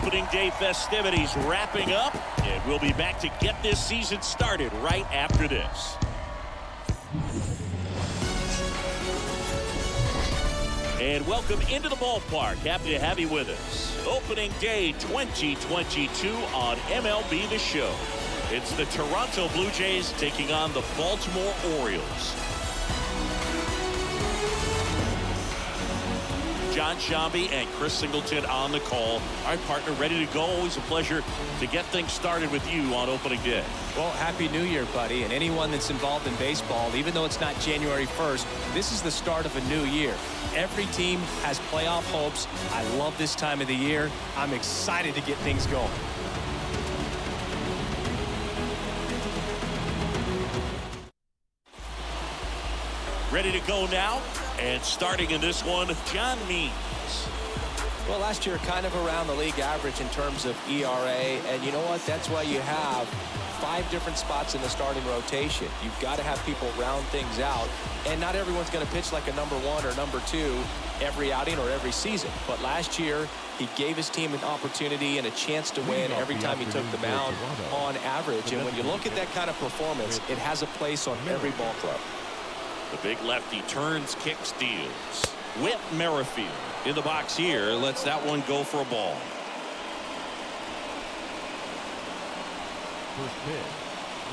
Opening day festivities wrapping up, and we'll be back to get this season started right after this. And welcome into the ballpark. Happy to have you with us. Opening day 2022 on MLB The Show. It's the Toronto Blue Jays taking on the Baltimore Orioles. John Shambi and Chris Singleton on the call. All right, partner, ready to go. Always a pleasure to get things started with you on opening day. Well, Happy New Year, buddy. And anyone that's involved in baseball, even though it's not January 1st, this is the start of a new year. Every team has playoff hopes. I love this time of the year. I'm excited to get things going. Ready to go now, and starting in this one, John Means. Well, last year kind of around the league average in terms of ERA, and you know what? That's why you have 5 different spots in the starting rotation. You've got to have people round things out, and not everyone's going to pitch like a number 1 or number 2 every outing or every season. But last year, he gave his team an opportunity and a chance to win every time he took the mound on average. And when you look at that kind of performance, it has a place on every ball club. The big lefty turns, kicks, deals. Whit Merrifield in the box here. Lets that one go for a ball. First pitch,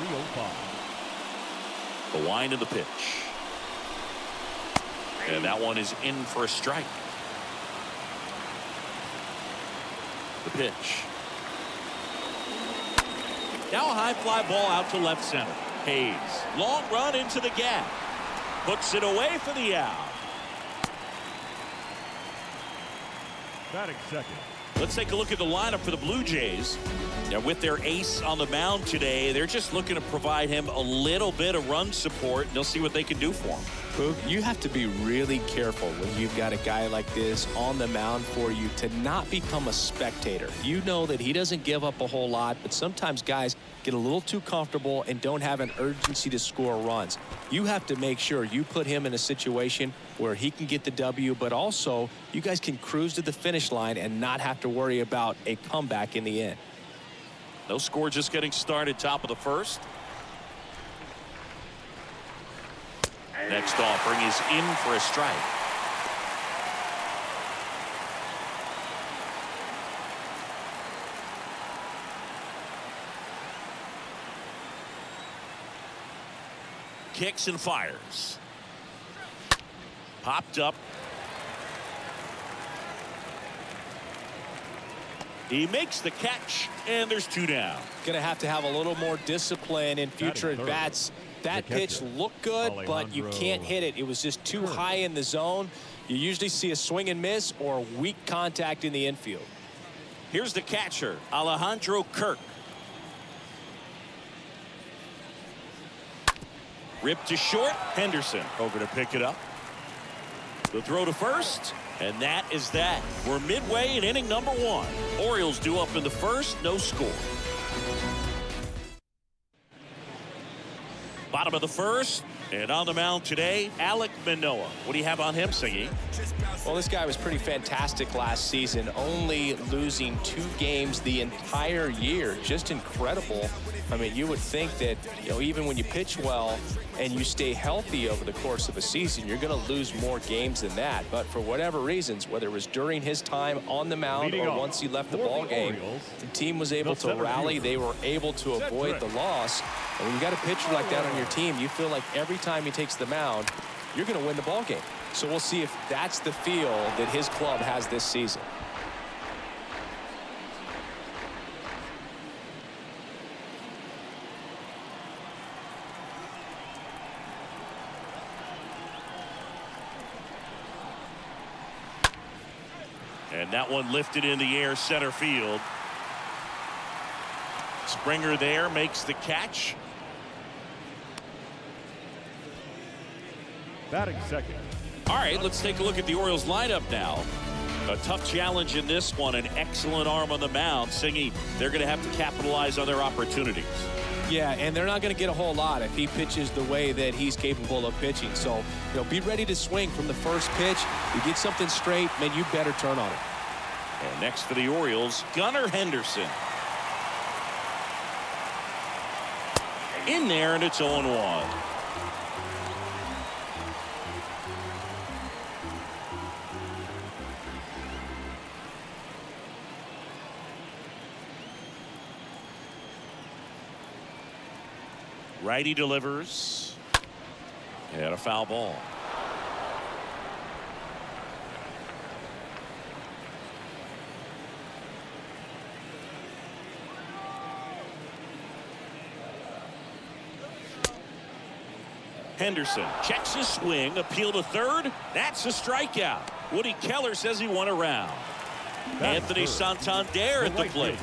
305. The wind of the pitch. And that one is in for a strike. The pitch. Now a high fly ball out to left center. Hayes, long run into the gap. Puts it away for the out. Batting second. Let's take a look at the lineup for the Blue Jays. Now, with their ace on the mound today, they're just looking to provide him a little bit of run support, and they'll see what they can do for him. Boog, you have to be really careful when you've got a guy like this on the mound for you to not become a spectator. You know that he doesn't give up a whole lot, but sometimes guys get a little too comfortable and don't have an urgency to score runs. You have to make sure you put him in a situation where he can get the W, but also you guys can cruise to the finish line and not have to worry about a comeback in the end. No score, just getting started, top of the first. Next offering is in for a strike. Kicks and fires. Popped up. He makes the catch, and there's 2 down. Going to have a little more discipline in future at bats. That pitch looked good, but you can't hit it. It was just too high in the zone. You usually see a swing and miss or weak contact in the infield. Here's the catcher, Alejandro Kirk. Ripped to short. Henderson over to pick it up. The throw to first, and that is that. We're midway in inning number 1. Orioles due up in the first, no score. Bottom of the first, and on the mound today, Alek Manoah. What do you have on him, Singy? Well, this guy was pretty fantastic last season, only losing 2 games the entire year. Just incredible. I mean, you would think that, even when you pitch well and you stay healthy over the course of a season, you're going to lose more games than that. But for whatever reasons, whether it was during his time on the mound or once he left the ball game, the team was able to rally. They were able to avoid the loss. And when you got a pitcher like that on your team, you feel like every time he takes the mound, you're going to win the ball game. So we'll see if that's the feel that his club has this season. And that one lifted in the air, center field. Springer there makes the catch. Batting second. All right, let's take a look at the Orioles lineup now. A tough challenge in this one, an excellent arm on the mound. Singy, they're going to have to capitalize on their opportunities. Yeah, and they're not going to get a whole lot if he pitches the way that he's capable of pitching. So, be ready to swing from the first pitch. You get something straight, man, you better turn on it. And next for the Orioles, Gunnar Henderson. In there, and it's 0-1. Righty delivers. And a foul ball. Henderson checks his swing, appeal to third. That's a strikeout. Woody Keller says he won a round. Anthony Santander at the plate.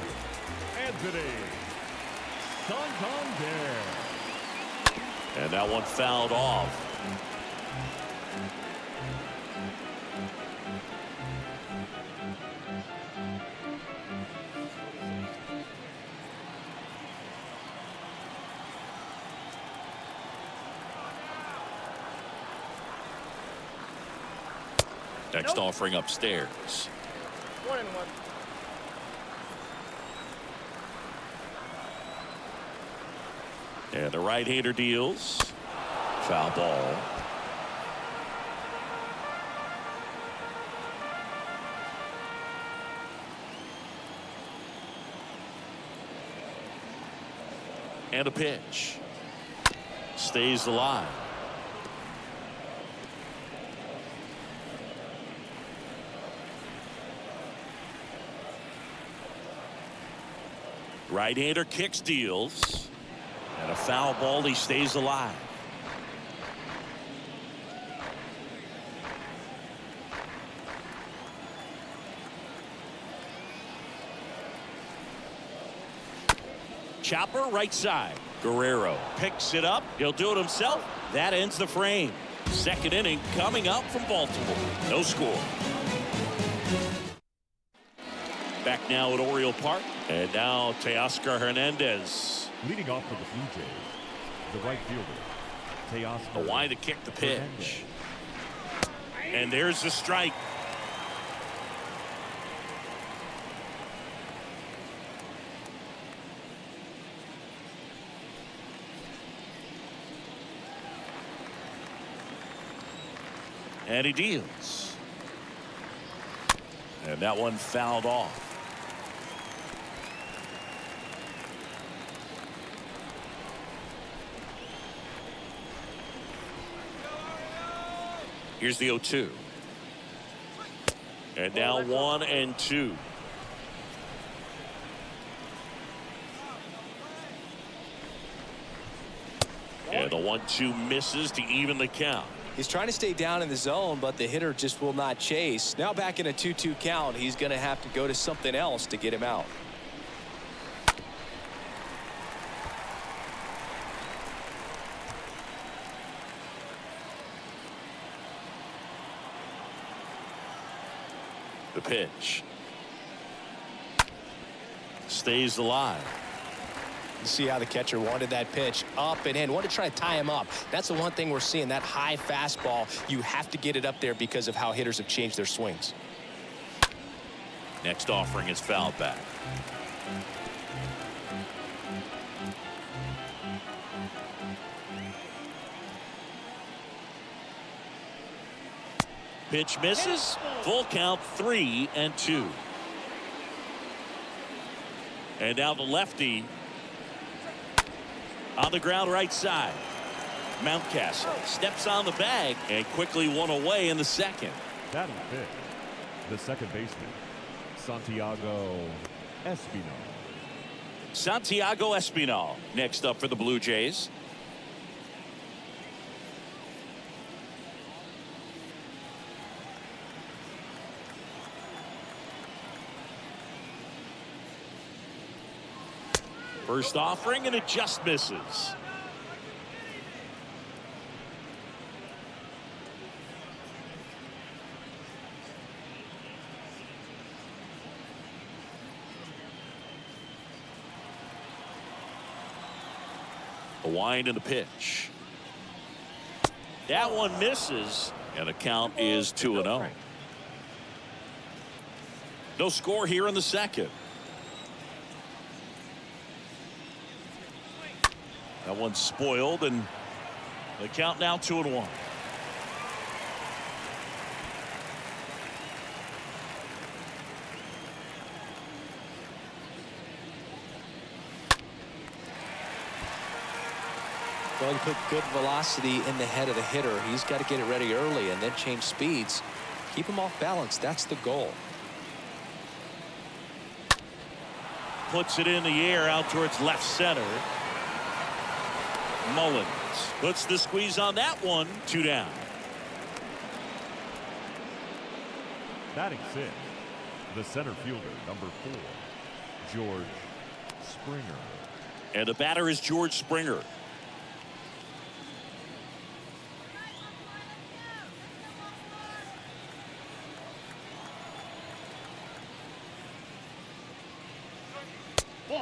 Anthony Santander. And that one fouled off. Next offering upstairs. 1-1. And the right-hander deals. Foul ball. And a pitch. Stays alive. Right-hander kicks, deals. And a foul ball. He stays alive. Chopper right side. Guerrero picks it up. He'll do it himself. That ends the frame. Second inning coming up from Baltimore. No score. Back now at Oriole Park. And now Teoscar Hernandez. Leading off for the Blue Jays, the right fielder, Teoscar. Hawaii to kick the pitch. And there's the strike. And he deals. And that one fouled off. Here's the 0-2. And now 1-2. And the 1-2 misses to even the count. He's trying to stay down in the zone, but the hitter just will not chase. Now back in a 2-2 count, he's going to have to go to something else to get him out. The pitch. Stays alive. You see how the catcher wanted that pitch up and in. Wanted to try to tie him up. That's the one thing we're seeing, that high fastball. You have to get it up there because of how hitters have changed their swings. Next offering is fouled back. Pitch misses. Full count, 3-2. And now the lefty on the ground right side. Mountcastle steps on the bag and quickly one away in the second. Batting fifth, the second baseman, Santiago Espinal. Santiago Espinal next up for the Blue Jays. First offering, and it just misses. A wind and the pitch. That one misses, and the count is 2-0. No score here in the second. That one's spoiled, and the count now 2-1. Well, you put good velocity in the head of the hitter. He's got to get it ready early and then change speeds. Keep him off balance. That's the goal. Puts it in the air out towards left center. Mullins puts the squeeze on that one. 2 down. Batting 6, the center fielder, number 4, George Springer. And the batter is George Springer.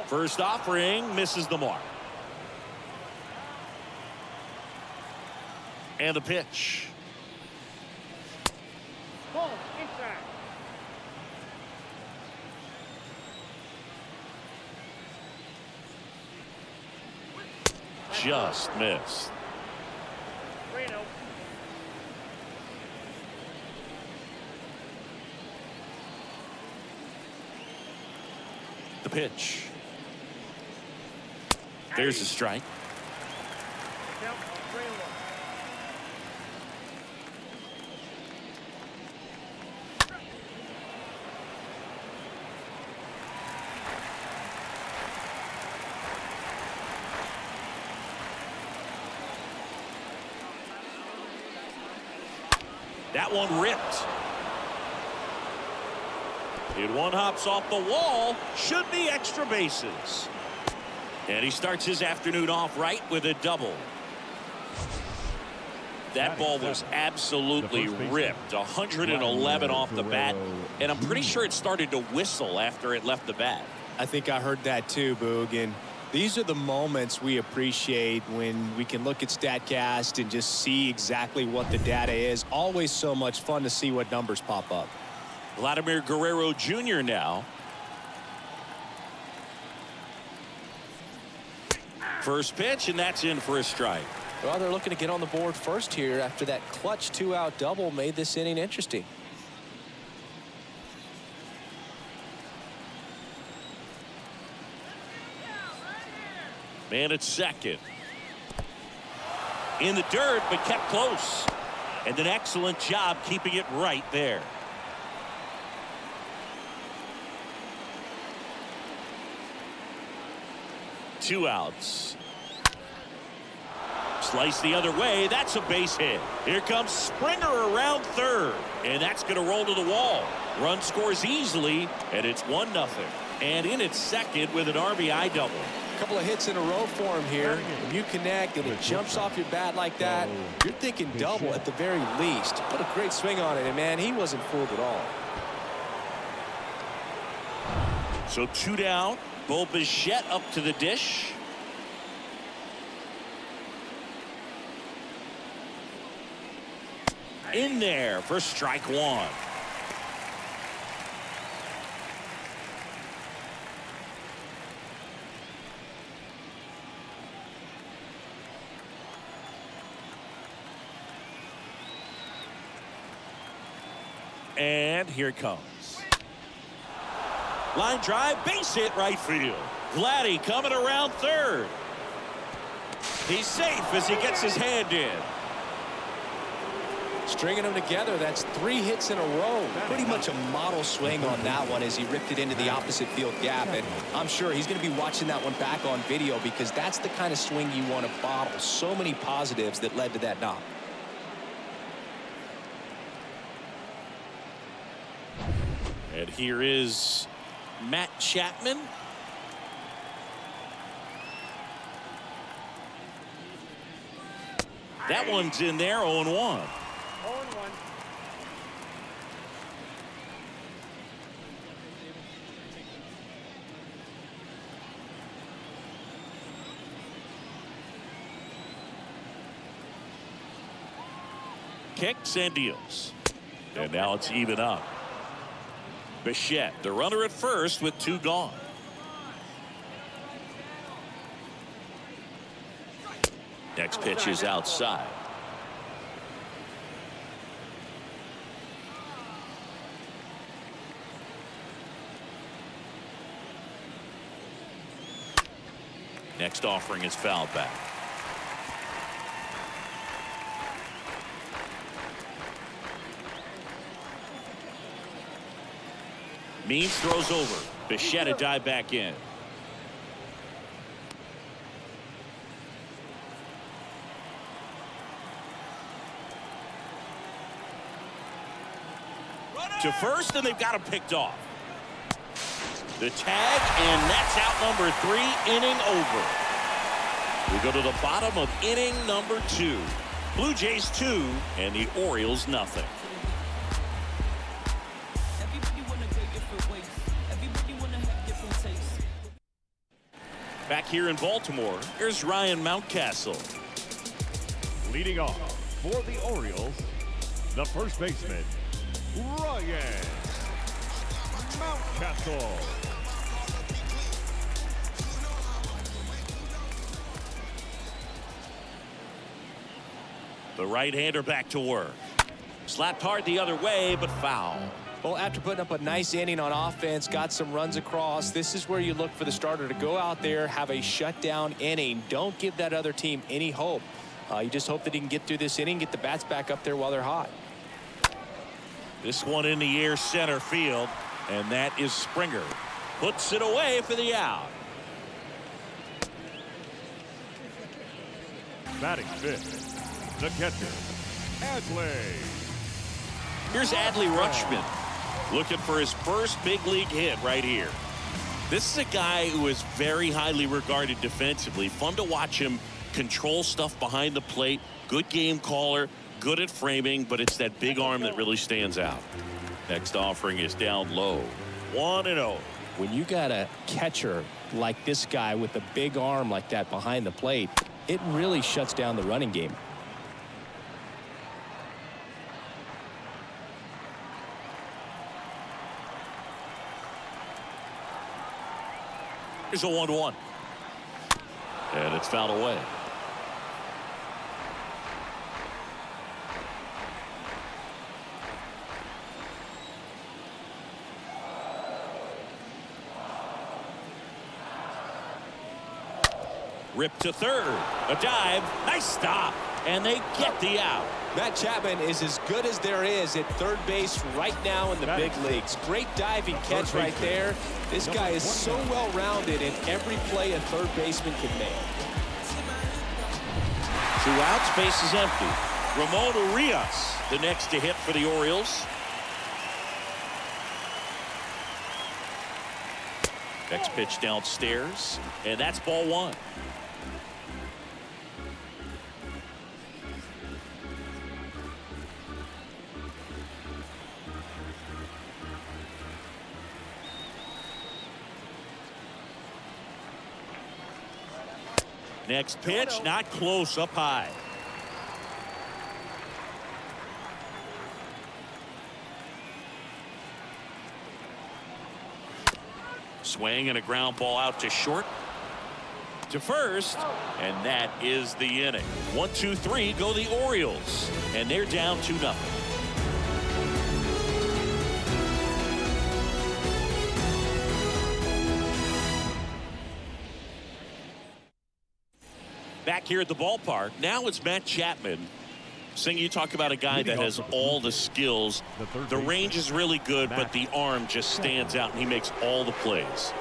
First offering misses the mark. And the pitch. Ball inside. Just missed. Reno. The pitch. There's a strike. Count 3-1. That one ripped. And one hops off the wall. Should be extra bases. And he starts his afternoon off right with a double. That ball was absolutely ripped. 111 off the bat. And I'm pretty sure it started to whistle after it left the bat. I think I heard that too, Boog. And these are the moments we appreciate when we can look at StatCast and just see exactly what the data is. Always so much fun to see what numbers pop up. Vladimir Guerrero Jr. now. First pitch, and that's in for a strike. Well, they're looking to get on the board first here after that clutch 2-out double made this inning interesting. Man at second. In the dirt, but kept close. And an excellent job keeping it right there. Two outs. Slice the other way. That's a base hit. Here comes Springer around third. And that's going to roll to the wall. Run scores easily, and it's 1-0. And in its second with an RBI double. A couple of hits in a row for him here. When you connect and it jumps off your bat like that, you're thinking double at the very least. Put a great swing on it, and man, he wasn't fooled at all. So 2 down. Bo Bichette up to the dish. In there for strike 1. And here it comes. Line drive, base hit right field. Vladdy coming around third. He's safe as he gets his hand in. Stringing them together, that's 3 hits in a row. Pretty much a model swing on that one as he ripped it into the opposite field gap. And I'm sure he's going to be watching that one back on video because that's the kind of swing you want to bottle. So many positives that led to that knock. And here is Matt Chapman. That one's in there, 0-1. 0-1. Kicks and deals. And now it's even up. Bichette, the runner at first with 2 gone. Next pitch is outside. Next offering is fouled back. Means throws over. Bichette a dive back in. To first, and they've got him picked off. The tag, and that's out number 3, inning over. We go to the bottom of inning number 2. Blue Jays 2 and the Orioles nothing. Back here in Baltimore, here's Ryan Mountcastle. Leading off for the Orioles, the first baseman, Ryan Mountcastle. The right-hander back to work. Slapped hard the other way, but foul. Well, after putting up a nice inning on offense, got some runs across, this is where you look for the starter to go out there, have a shutdown inning. Don't give that other team any hope. You just hope that he can get through this inning, get the bats back up there while they're hot. This one in the air center field, and that is Springer. Puts it away for the out. Batting fifth, the catcher, Adley. Here's Adley Rutschman looking for his first big league hit right here. This is a guy who is very highly regarded defensively. Fun to watch him control stuff behind the plate. Good game caller, good at framing, but it's that big arm that really stands out. Next offering is down low. 1-0. When you got a catcher like this guy with a big arm like that behind the plate, it really shuts down the running game. Here's a 1-1. And it's fouled away. Ripped to third. A dive. Nice stop. And they get the out. Matt Chapman is as good as there is at third base right now in the big leagues. Great diving catch right there. This guy is so well-rounded in every play a third baseman can make. 2 outs, base is empty. Ramon Urias, the next to hit for the Orioles. Next pitch downstairs, and that's ball 1. Next pitch, not close, up high. Swing and a ground ball out to short. To first, and that is the inning. 1-2-3 go the Orioles, and they're down 2-0. Back here at the ballpark, now it's Matt Chapman. Sing, you talk about a guy that has all the skills. The range is really good, but the arm just stands out, and he makes all the plays.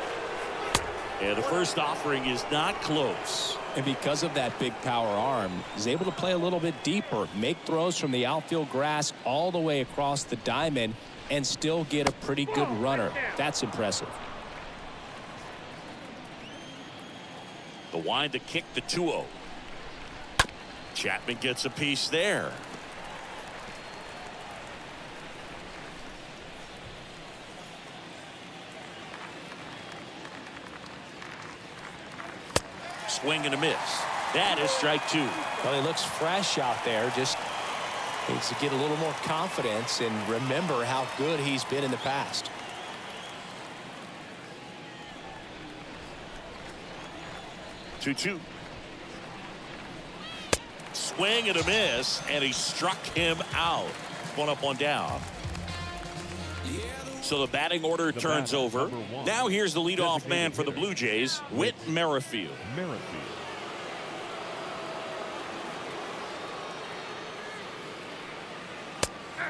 And the first offering is not close. And because of that big power arm, he's able to play a little bit deeper, make throws from the outfield grass all the way across the diamond, and still get a pretty good runner. That's impressive. The wind to kick the 2-0. Chapman gets a piece there. Swing and a miss. That is strike 2. Well, he looks fresh out there. Just needs to get a little more confidence and remember how good he's been in the past. 2-2. Swing and a miss, and he struck him out. One up, one down. So the batting order turns over. Now here's the leadoff man for the Blue Jays, Whit Merrifield.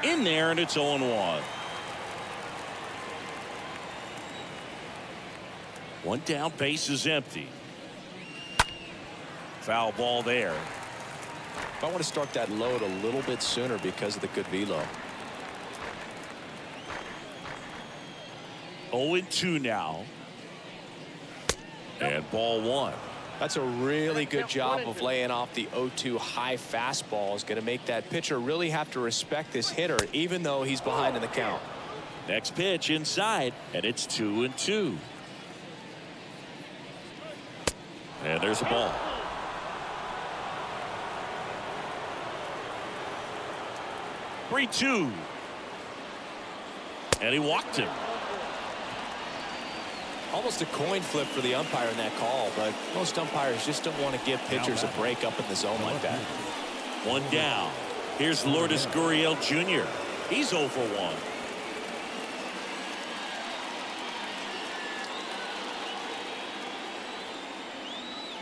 In there, and it's 0-1. One down, base is empty. Foul ball there. I want to start that load a little bit sooner because of the good velo. 0-2 now. And ball one. That's a really good job of laying off the 0-2 high fastball. Is going to make that pitcher really have to respect this hitter, even though he's behind in the count. Next pitch inside, and it's 2-2. And there's a ball. (3-2). And he walked him. Almost a coin flip for the umpire in that call, but most umpires just don't want to give pitchers a break up in the zone like that. One down. Here's Lourdes Gurriel Jr. He's 0 for 1.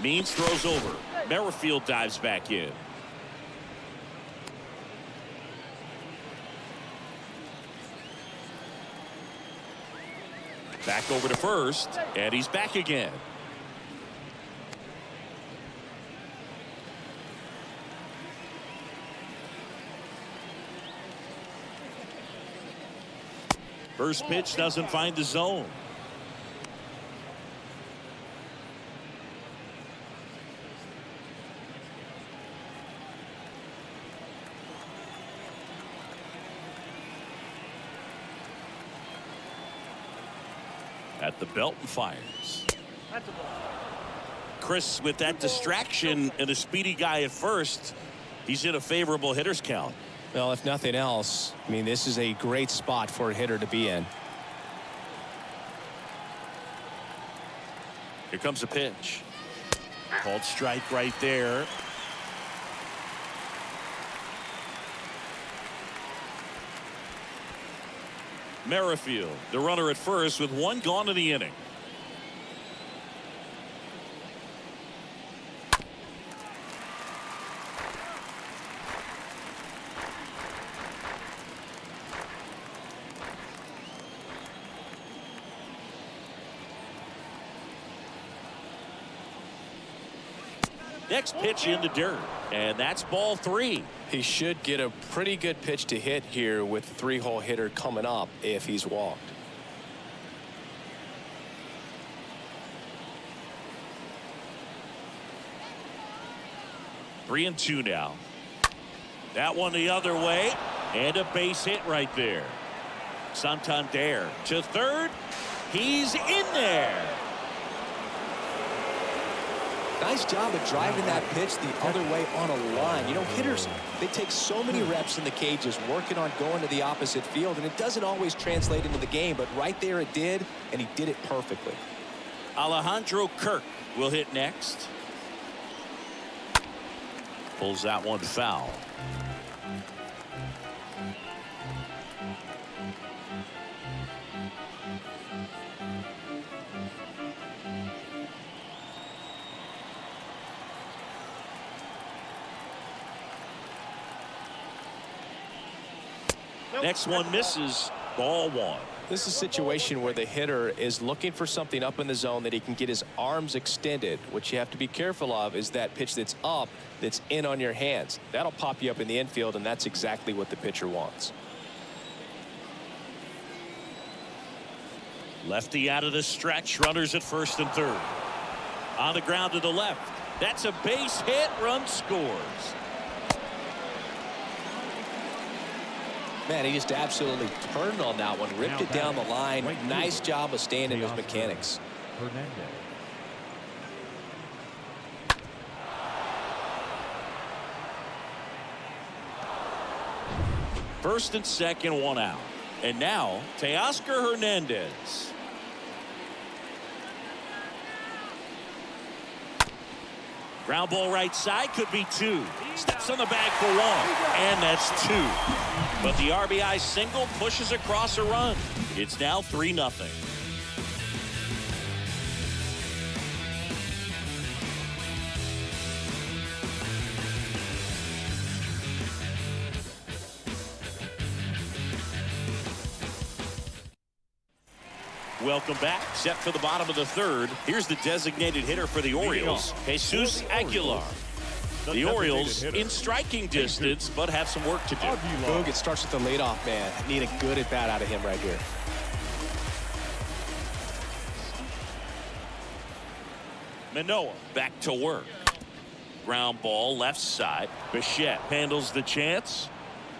Means throws over. Merrifield dives back in. Back over to first, and he's back again. First pitch doesn't find the zone. At the belt and fires. That's a ball. Chris, with that distraction and a speedy guy at first, he's in a favorable hitter's count. Well, if nothing else, I mean, this is a great spot for a hitter to be in. Here comes a pitch. Called strike right there. Merrifield, the runner at first with one gone in the inning. Next pitch in the dirt, and that's ball 3. He should get a pretty good pitch to hit here with the 3-hole hitter coming up if he's walked. Three and 2 now. That one the other way, and a base hit right there. Santander to third. He's in there. Nice job of driving that pitch the other way on a line. You know, hitters, they take so many reps in the cages working on going to the opposite field, and it doesn't always translate into the game, but right there it did, and he did it perfectly. Alejandro Kirk will hit next. Pulls that one foul. Next one misses. Ball 1. This is a situation where the hitter is looking for something up in the zone that he can get his arms extended. What you have to be careful of is that pitch that's up, that's in on your hands. That'll pop you up in the infield, and that's exactly what the pitcher wants. Lefty out of the stretch. Runners at first and third. On the ground to the left. That's a base hit. Run scores. Man, he just absolutely turned on that one, ripped it down the line. Nice job of staying in his mechanics. First and second, one out. And now, Teoscar Hernandez. Ground ball right side, could be 2. Steps on the bag for 1, and that's 2. But the RBI single pushes across a run. It's now 3-0. Welcome back. Set for the bottom of the 3rd. Here's the designated hitter for the Orioles, Jesus Aguilar. The Orioles in striking distance, but have some work to do. Boog, it starts with the leadoff man. Need a good at bat out of him right here. Manoah back to work. Ground ball left side. Bichette handles the chance.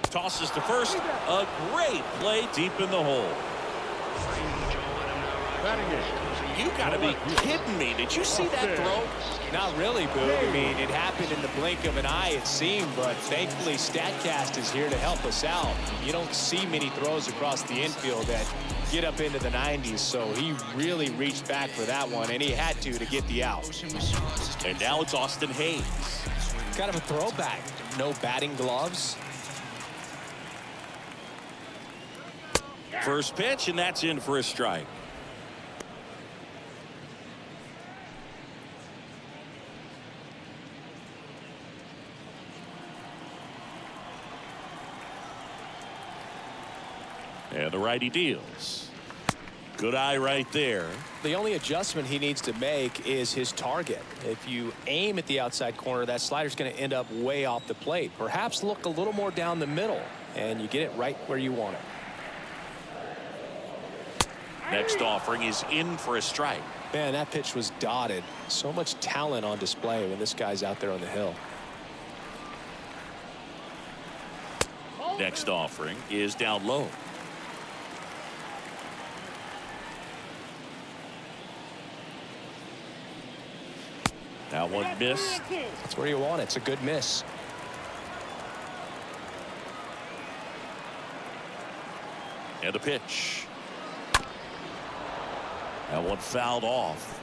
Tosses to first. A great play deep in the hole. You gotta be kidding me. Did you see that throw? Not really, Boog. I mean, it happened in the blink of an eye, it seemed, but thankfully StatCast is here to help us out. You don't see many throws across the infield that get up into the 90s, so he really reached back for that one, and he had to get the out. And now it's Austin Hayes. Kind of a throwback. No batting gloves. First pitch, and that's in for a strike. And the righty deals. Good eye right there. The only adjustment he needs to make is his target. If you aim at the outside corner, that slider's going to end up way off the plate. Perhaps look a little more down the middle, and you get it right where you want it. Next offering is in for a strike. Man, that pitch was dotted. So much talent on display when this guy's out there on the hill. Next offering is down low. That one missed. That's where you want it. It's a good miss. And the pitch. That one fouled off.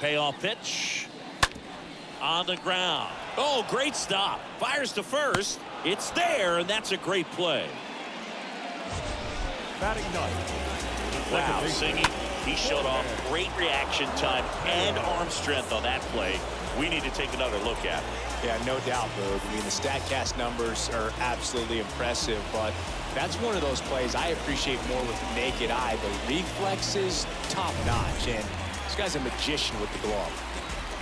Payoff pitch. On the ground. Oh, great stop. Fires to first. It's there, and that's a great play. Batting ninth. Wow, Singy. He showed off great reaction time and arm strength on that play. We need to take another look at it. Yeah, no doubt, Boog. I mean, the StatCast numbers are absolutely impressive, but that's one of those plays I appreciate more with the naked eye. The reflexes, top-notch, and this guy's a magician with the glove.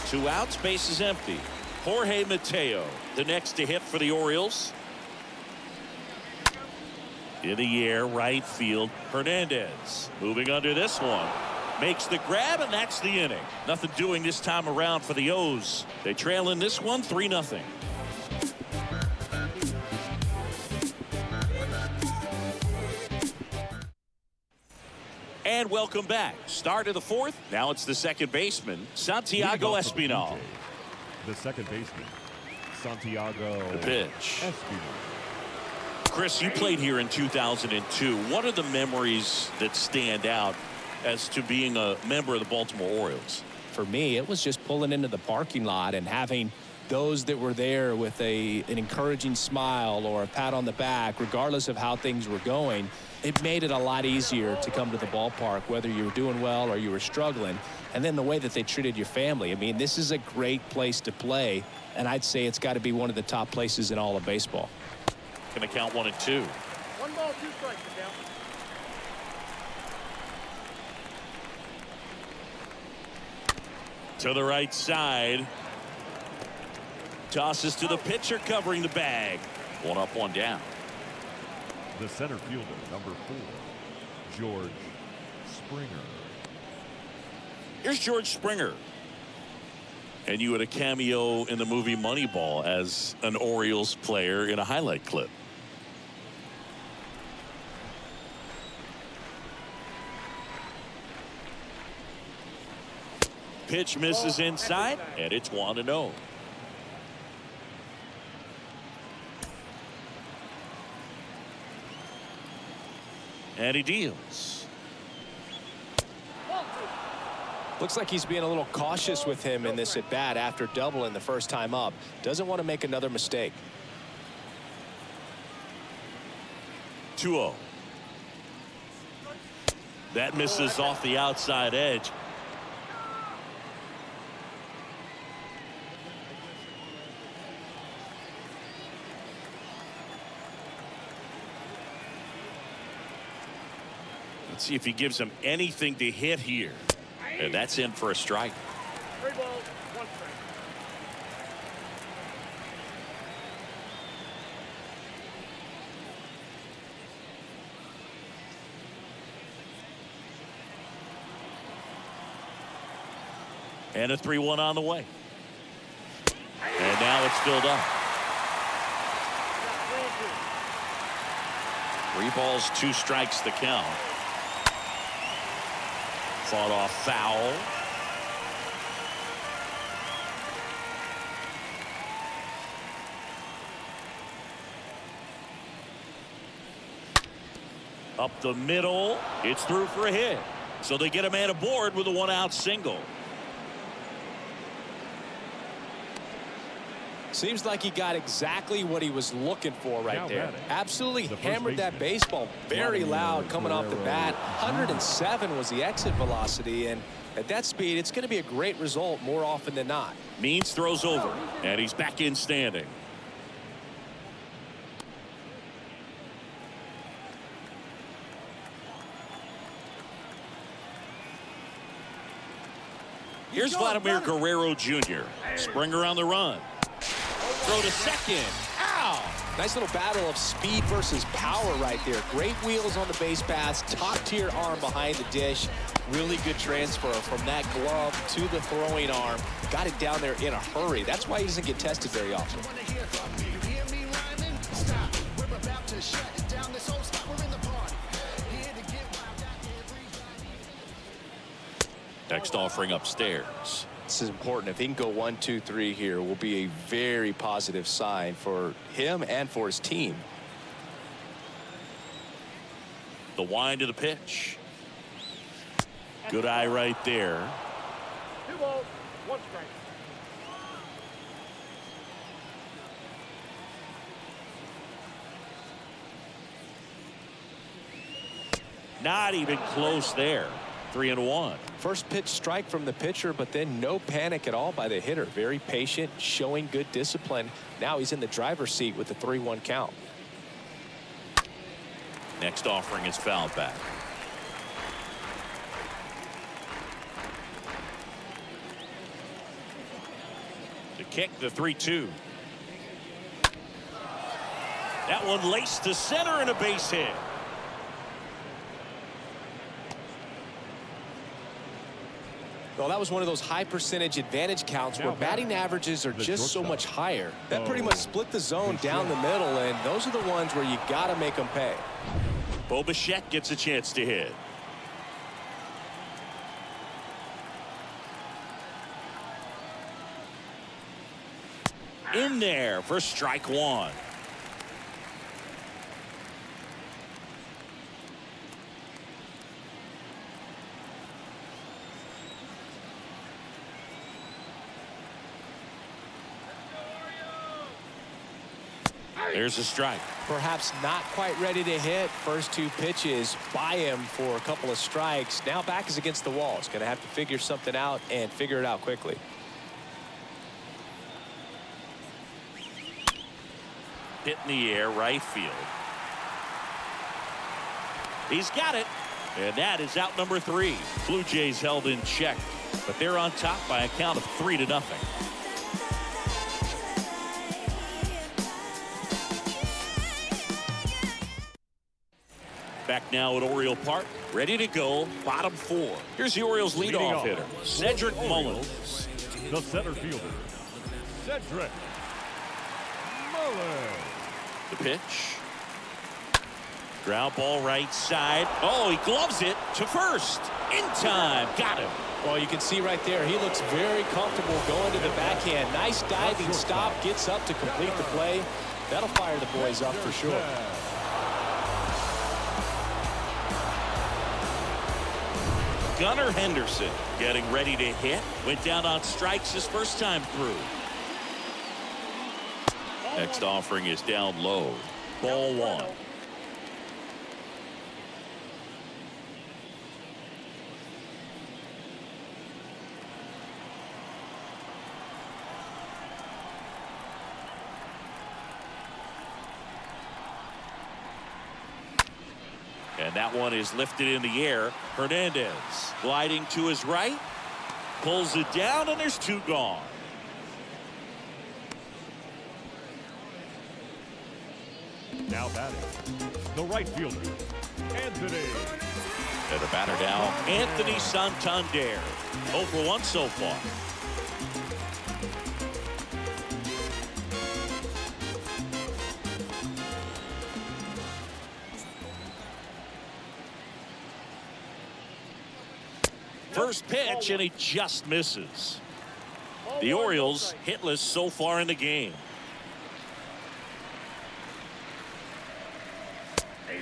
2 outs, base is empty. Jorge Mateo, the next to hit for the Orioles. In the air, right field, Hernandez. Moving under this one. Makes the grab, and that's the inning. Nothing doing this time around for the O's. They trail in this one 3-0. And welcome back. Start of the 4th. Now it's the second baseman, Santiago Espinal. The second baseman, Santiago. The pitch. Espinal. Chris, you played here in 2002. What are the memories that stand out as to being a member of the Baltimore Orioles? For me, it was just pulling into the parking lot and having those that were there with an encouraging smile or a pat on the back, regardless of how things were going. It made it a lot easier to come to the ballpark, whether you were doing well or you were struggling. And then the way that they treated your family. I mean, this is a great place to play, and I'd say it's got to be one of the top places in all of baseball. Going to count 1 and 2. 1 ball, 2 strikes, down. To the right side. Tosses to the pitcher covering the bag. 1 up, 1 down. The center fielder, number 4, George Springer. Here's George Springer. And you had a cameo in the movie Moneyball as an Orioles player in a highlight clip. Pitch misses inside, and it's 1-0. And he deals. Looks like he's being a little cautious with him in this at bat after doubling the first time up. Doesn't want to make another mistake. 2-0. That misses off the outside edge. Let's see if he gives him anything to hit here. And that's in for a strike. 3 balls, 1 strike. And a 3-1 on the way. And now it's filled up. 3 balls, 2 strikes the count. Fought off foul. Up the middle. It's through for a hit. So they get a man aboard with a 1-out single. Seems like he got exactly what he was looking for right there. Absolutely hammered that baseball very loud coming off the bat. 107 was the exit velocity, and at that speed, it's going to be a great result more often than not. Means throws over, and he's back in standing. Here's Vladimir Guerrero Jr. Springer on the run. Throw to second. Ow! Nice little battle of speed versus power right there. Great wheels on the base pass, top tier arm behind the dish. Really good transfer from that glove to the throwing arm. Got it down there in a hurry. That's why he doesn't get tested very often. Next offering upstairs. This is important. If he can go 1, 2, 3 here, will be a very positive sign for him and for his team. The wind of the pitch. Good eye right there. 2 balls, 1 strike. Not even close there. 3-1. First pitch strike from the pitcher, but then no panic at all by the hitter. Very patient, showing good discipline. Now he's in the driver's seat with the 3-1 count. Next offering is fouled back. To kick the 3-2. That one laced to center and a base hit. Well, that was one of those high percentage advantage counts where batting averages are just so much higher. That pretty much split the zone down the middle, and those are the ones where you got to make them pay. Bo Bichette gets a chance to hit. In there for strike 1. There's a strike. Perhaps not quite ready to hit. First 2 pitches by him for a couple of strikes. Now back is against the wall. He's going to have to figure something out and figure it out quickly. Hit in the air, right field. He's got it. And that is out number 3. Blue Jays held in check, but they're on top by a count of 3-0. Back now at Oriole Park, ready to go, bottom 4. Here's the Orioles leadoff hitter, Cedric Mullins. The center fielder, Cedric Mullins. The pitch. Ground ball right side. Oh, he gloves it to first. In time. Got him. Well, you can see right there, he looks very comfortable going to the backhand. Nice diving stop, gets up to complete the play. That'll fire the boys up for sure. Gunnar Henderson getting ready to hit. Went down on strikes his first time through. Next offering is down low. Ball one. And that one is lifted in the air. Hernandez gliding to his right. Pulls it down, and there's two gone. Now batting, the right fielder, Anthony. And the batter now, Anthony Santander. 0 for 1 so far. First pitch, and he just misses. The Orioles hitless so far in the game.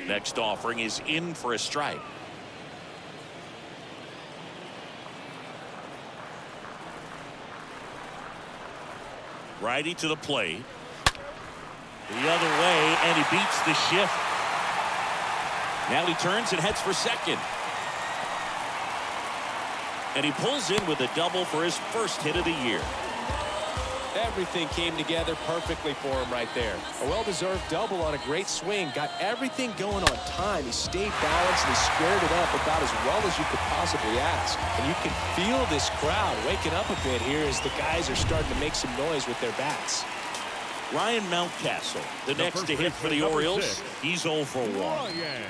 Next offering is in for a strike. Righty to the plate. The other way, and he beats the shift. Now he turns and heads for second. And he pulls in with a double for his first hit of the year. Everything came together perfectly for him right there. A well-deserved double on a great swing. Got everything going on time. He stayed balanced and he squared it up about as well as you could possibly ask. And you can feel this crowd waking up a bit here as the guys are starting to make some noise with their bats. Ryan Mountcastle, the next to hit for the Orioles. He's 0 for 1. Ryan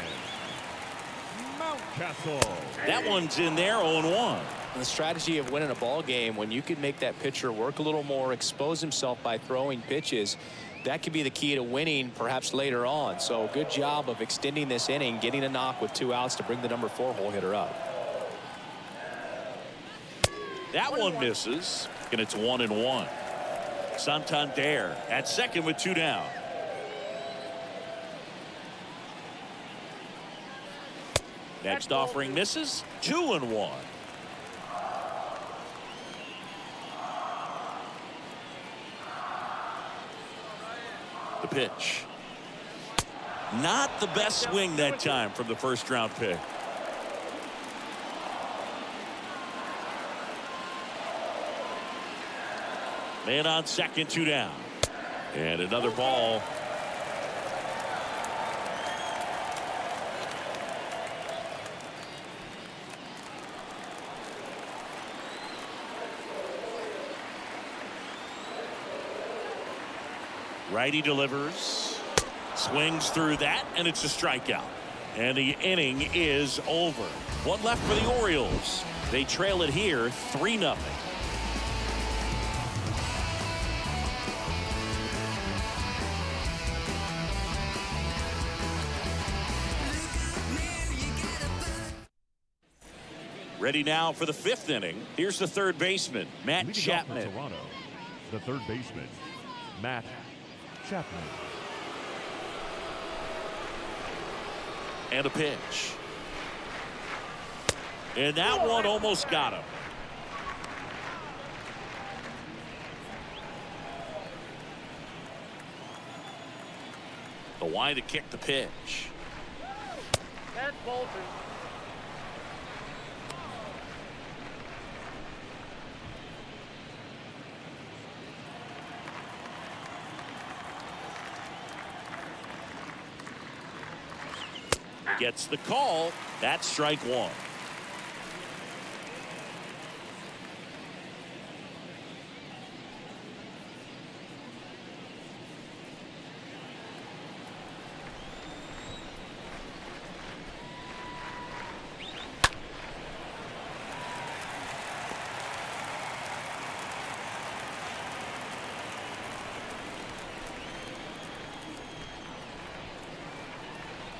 Mountcastle. That one's in there, 0-1. The strategy of winning a ball game, when you can make that pitcher work a little more, expose himself by throwing pitches, that could be the key to winning perhaps later on. So good job of extending this inning, getting a knock with 2 outs to bring the number 4 hole hitter up. That one misses, and it's 1-1. Santander at second with 2 down. Next offering misses, 2-1. The pitch. Not the best swing that time from the first round pick. Man on second, 2 down. And another ball. Righty delivers, swings through that, and it's a strikeout. And the inning is over. One left for the Orioles. They trail it here 3-0. Ready now for the 5th inning. Here's the third baseman, Matt Leading off Chapman. for Toronto, the third baseman, Matt Chapman. And a pitch. And that one almost got him. The wide to kick the pitch. And Bolton. Gets the call. That's strike 1.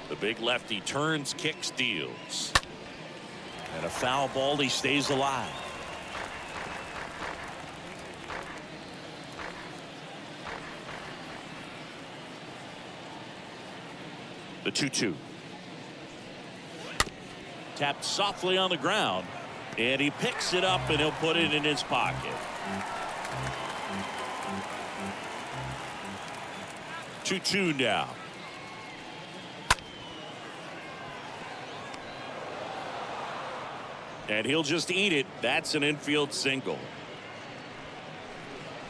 The big lefty turns, kicks, deals. And a foul ball, he stays alive. The 2-2. tapped softly on the ground, and he picks it up and he'll put it in his pocket. 2-2 now. And he'll just eat it. That's an infield single.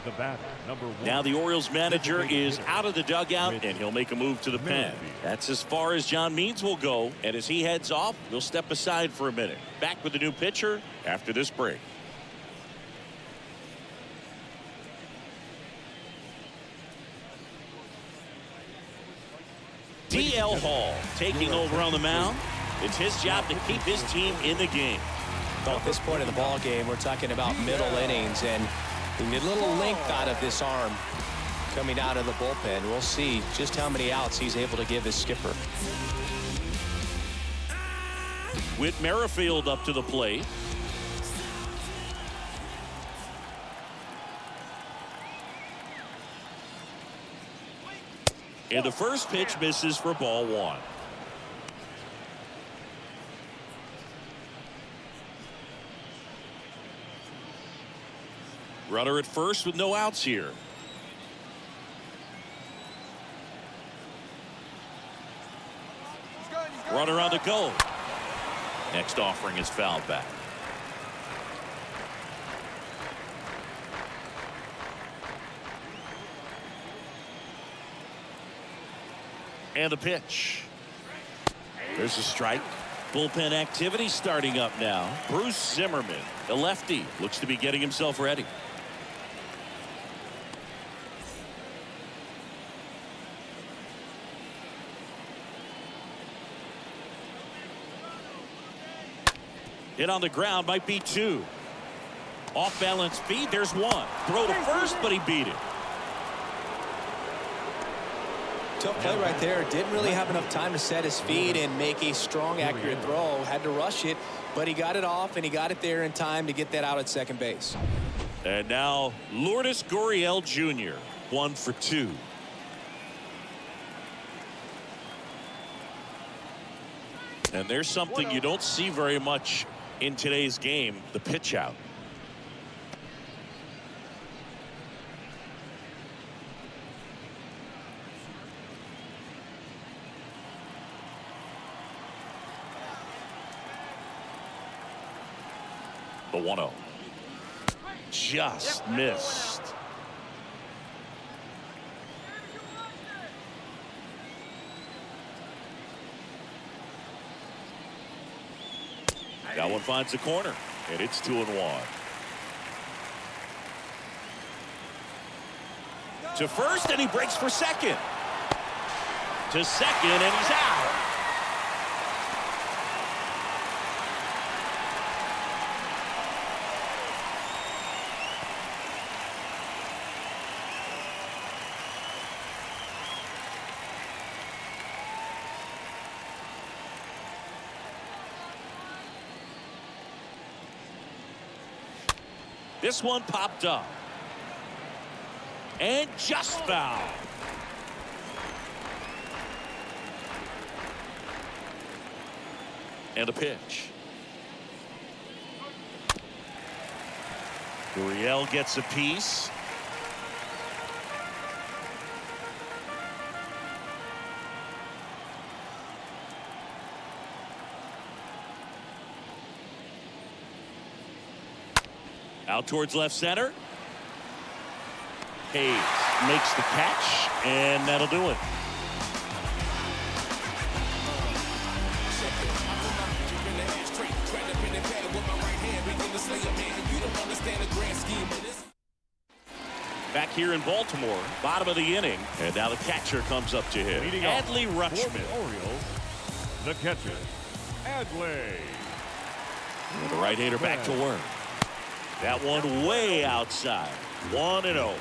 The batter, number 1. Now the Orioles manager is out of the dugout, and he'll make a move to the pen. That's as far as John Means will go. And as he heads off, we'll step aside for a minute. Back with the new pitcher after this break. D.L. Hall taking over on the mound. It's his job to keep his team in the game. Well, at this point of the ball game, we're talking about middle innings, and we need a little length out of this arm coming out of the bullpen. We'll see just how many outs he's able to give his skipper. Whit Merrifield up to the plate. And the first pitch misses for ball 1. Runner at first with no outs here. Runner on the go. Next offering is fouled back. And the pitch. There's a strike. Bullpen activity starting up now. Bruce Zimmerman, the lefty, looks to be getting himself ready. Hit on the ground, might be 2. Off balance feed, there's 1. Throw to first, but he beat it. Tough play right there. Didn't really have enough time to set his feet and make a strong, accurate throw. Had to rush it, but he got it off, and he got it there in time to get that out at second base. And now Lourdes Gurriel Jr. 1 for 2. And there's something you don't see very much in today's game, the pitch out. The 1-0. Just missed. That one finds the corner, and it's 2-1. To first, and he breaks for second. To second, and he's out. This one popped up. And just foul. And a pitch. Gurriel gets a piece. Out towards left center. Hayes makes the catch, and that'll do it. Back here in Baltimore, bottom of the inning, and now the catcher comes up to him. Adley Rutschman. Orioles, the catcher, Adley. The right-hander back to work. That one way outside. 1-0.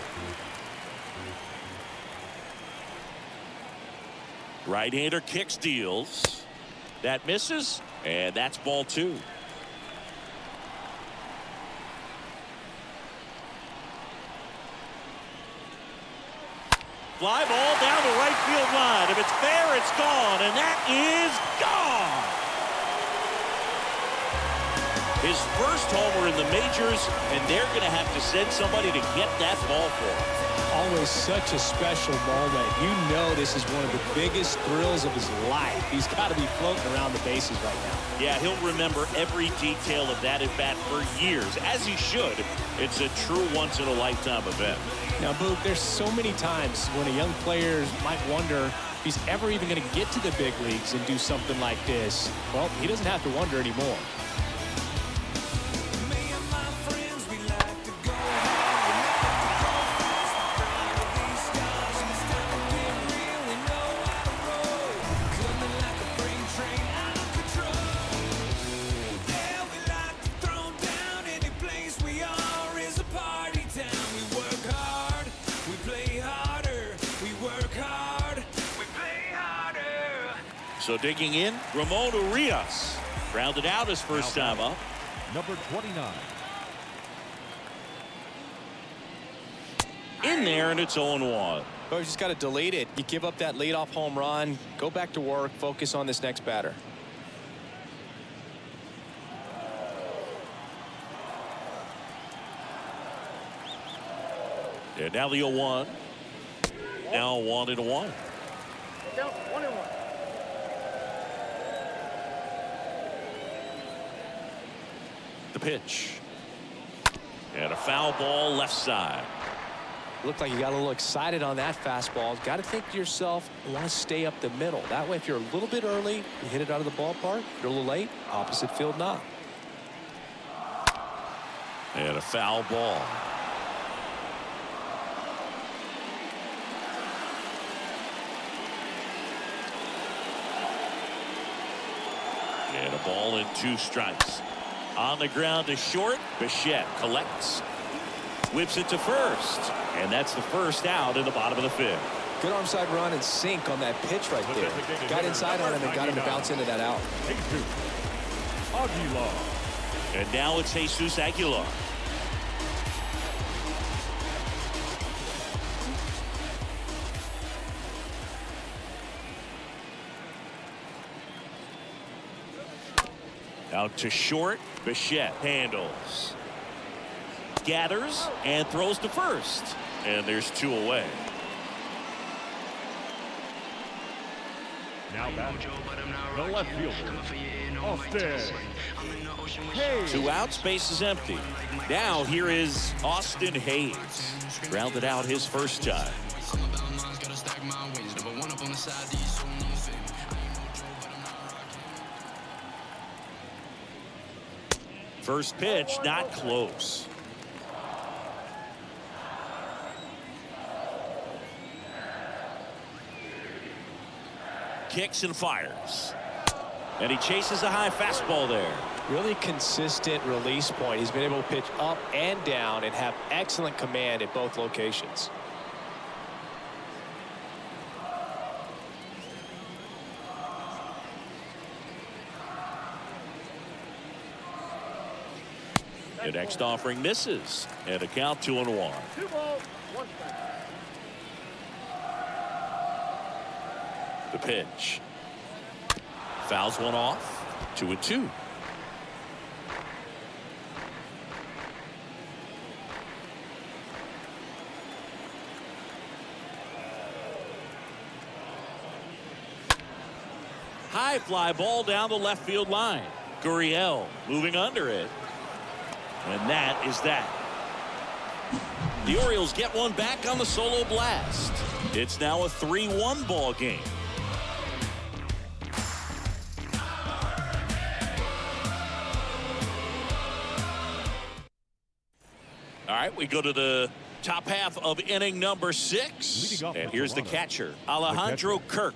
Right-hander kicks, deals. That misses, and that's ball 2. Fly ball down the right field line. If it's fair, it's gone, and that is gone. His first homer in the majors, and they're going to have to send somebody to get that ball for him. Always such a special moment. You know this is one of the biggest thrills of his life. He's got to be floating around the bases right now. Yeah, he'll remember every detail of that at-bat for years, as he should. It's a true once-in-a-lifetime event. Now, Boog, there's so many times when a young player might wonder if he's ever even going to get to the big leagues and do something like this. Well, he doesn't have to wonder anymore. So digging in, Ramon Urias grounded out his first time up. Number 29. In there, and it's 0-1. Well, you just got to delete it. You give up that leadoff home run, go back to work, focus on this next batter. And now the 0-1. Now 1-1. Down 1-1. The pitch. And a foul ball left side. Looked like you got a little excited on that fastball. Got to think to yourself, you want to stay up the middle. That way, if you're a little bit early, you hit it out of the ballpark. If you're a little late, opposite field knock. And a foul ball. And a ball and 2 strikes. On the ground to short. Bichette collects. Whips it to first. And that's the first out in the bottom of the 5th. Good arm side run and sink on that pitch right there. Got inside on him and got him to bounce into that out. Aguilar. And now it's Jesus Aguilar. Out to short. Bichette handles. Gathers and throws to first. And there's 2 away. Now back. The left fielder. Austin. Hayes. 2 outs, base is empty. Now here is Austin Hayes. Grounded out his first time. First pitch, not close. Kicks and fires. And he chases a high fastball there. Really consistent release point. He's been able to pitch up and down and have excellent command at both locations. The next offering misses. And a count 2-1. 2 balls, 1 strike. The pitch. Fouls one off. 2-2. High fly ball down the left field line. Gurriel moving under it. And that is that. The Orioles get one back on the solo blast. It's now a 3-1 ball game. All right, we go to the top half of inning number 6. And here's the catcher, Alejandro Kirk.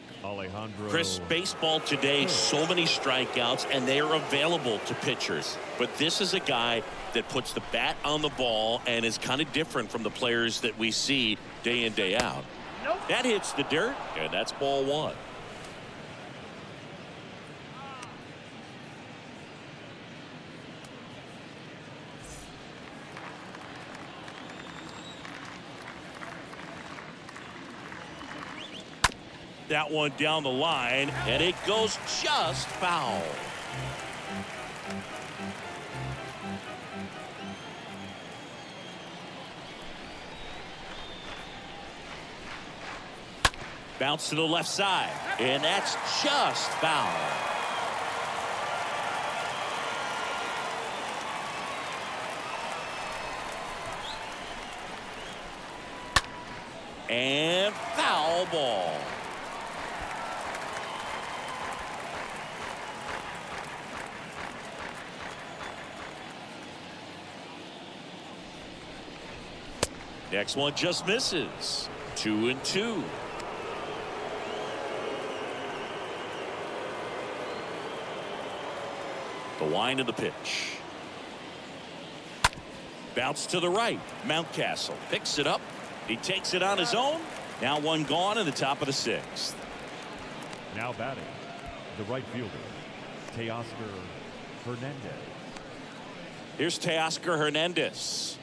Chris, baseball today, so many strikeouts, and they are available to pitchers. But this is a guy that puts the bat on the ball and is kind of different from the players that we see day in, day out. Nope. That hits the dirt, and that's ball 1. That one down the line, and it goes just foul. Bounce to the left side, and that's just foul. And foul ball. Next one just misses. 2-2. The wind of the pitch. Bounce to the right. Mountcastle picks it up. He takes it on his own. Now one gone in the top of the sixth. Now batting, the right fielder, Teoscar Hernandez. Here's Teoscar Hernandez.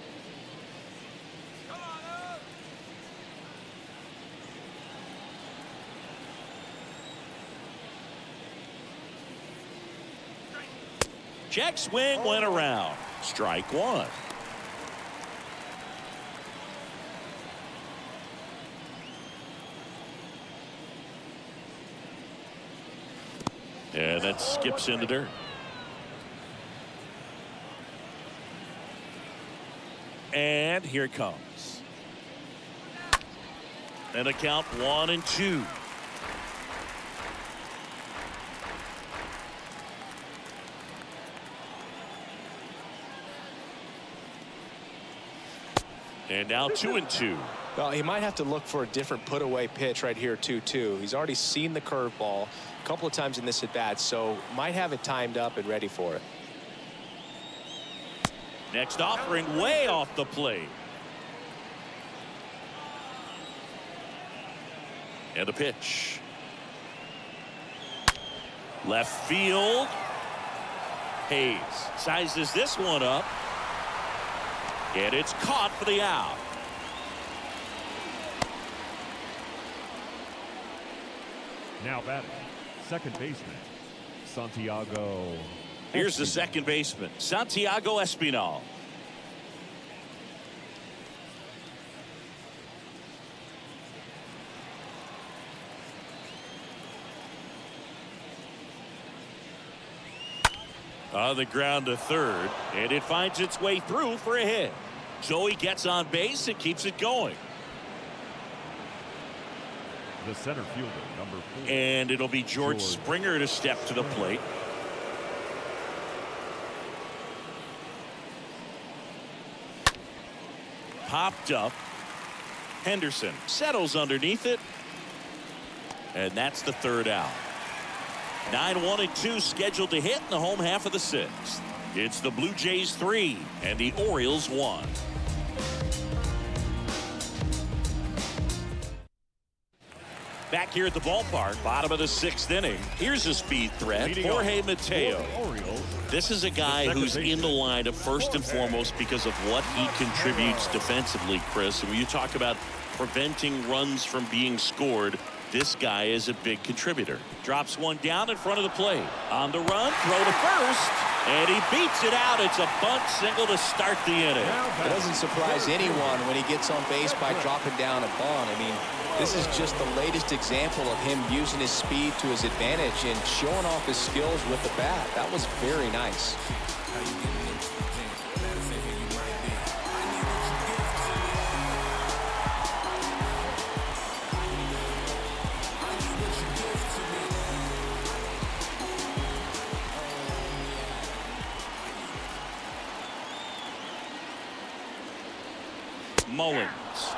Check swing went around. Strike one. Yeah, that skips in the dirt. And here it comes. And a count 1-2. And now 2-2. Well, he might have to look for a different put away pitch right here, 2-2. He's already seen the curveball a couple of times in this at bat, so might have it timed up and ready for it. Next offering way off the plate. And a pitch. Left field. Hayes sizes this one up. And it's caught for the out. Now batting, second baseman, Santiago. Here's the second baseman, Santiago Espinal. On the ground to third, and it finds its way through for a hit. So he gets on base and keeps it going. The center fielder, number 4. And it'll be George Springer to step to the plate. Popped up. Henderson settles underneath it. And that's the third out. 9-1-2 scheduled to hit in the home half of the sixth. It's the Blue Jays 3 and the Orioles 1. Back here at the ballpark, bottom of the sixth inning. Here's a speed threat, Jorge Mateo. This is a guy who's in the lineup first and foremost because of what he contributes defensively, Chris. And when you talk about preventing runs from being scored, this guy is a big contributor. Drops one down in front of the plate. On the run, throw to first, and he beats it out. It's a bunt single to start the inning. It doesn't surprise anyone when he gets on base by dropping down a bunt. I mean, this is just the latest example of him using his speed to his advantage and showing off his skills with the bat. That was very nice. Mullins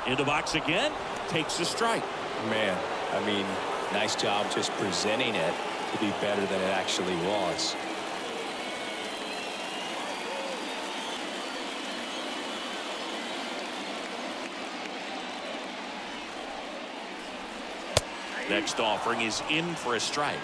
in the box again, takes a strike. Man, I mean, nice job just presenting it to be better than it actually was. Next offering is in for a strike.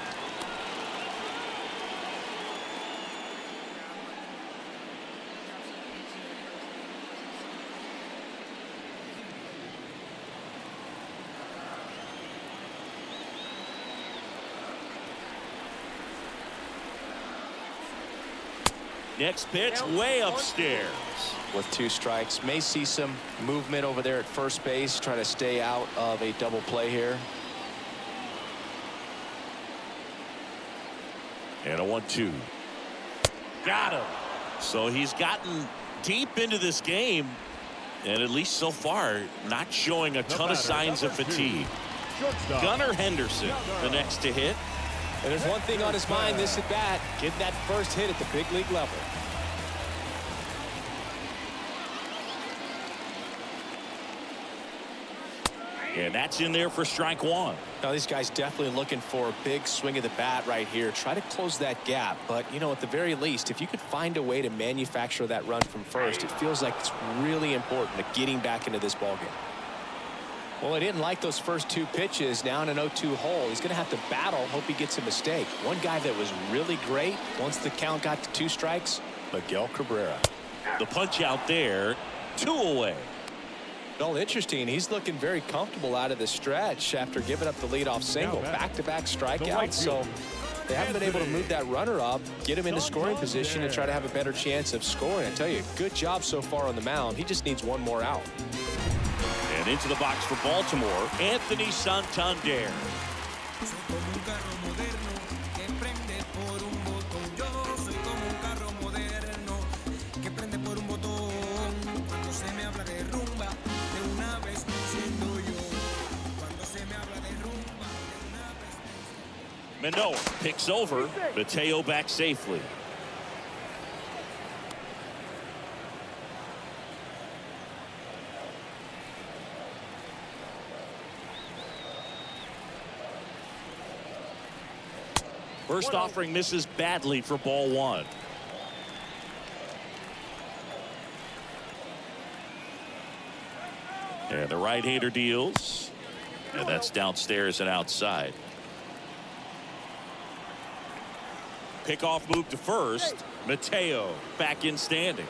Next pitch way upstairs. With 2 strikes, may see some movement over there at first base, trying to stay out of a double play here. And a 1-2. Got him. So he's gotten deep into this game, and at least so far, not showing a ton of signs of fatigue. Gunnar Henderson, the next to hit. And there's one thing on his mind this at bat, getting that first hit at the big league level. And that's in there for strike one. Now these guys definitely looking for a big swing of the bat right here. Try to close that gap. But, you know, at the very least, if you could find a way to manufacture that run from first, it feels like it's really important to getting back into this ballgame. Well, he didn't like those first two pitches. Now in an 0-2 hole, he's going to have to battle. Hope he gets a mistake. One guy that was really great once the count got to 2 strikes, Miguel Cabrera. The punch out there, 2 away. Well, interesting. He's looking very comfortable out of the stretch after giving up the leadoff single. Back-to-back strikeouts. So they haven't been able to move that runner up, get him into scoring position, and try to have a better chance of scoring. I tell you, good job so far on the mound. He just needs one more out. And into the box for Baltimore, Anthony Santander. Manoah picks over. Mateo back safely. First offering misses badly for ball 1. And the right-hander deals. And that's downstairs and outside. Pickoff move to first. Mateo back in standing.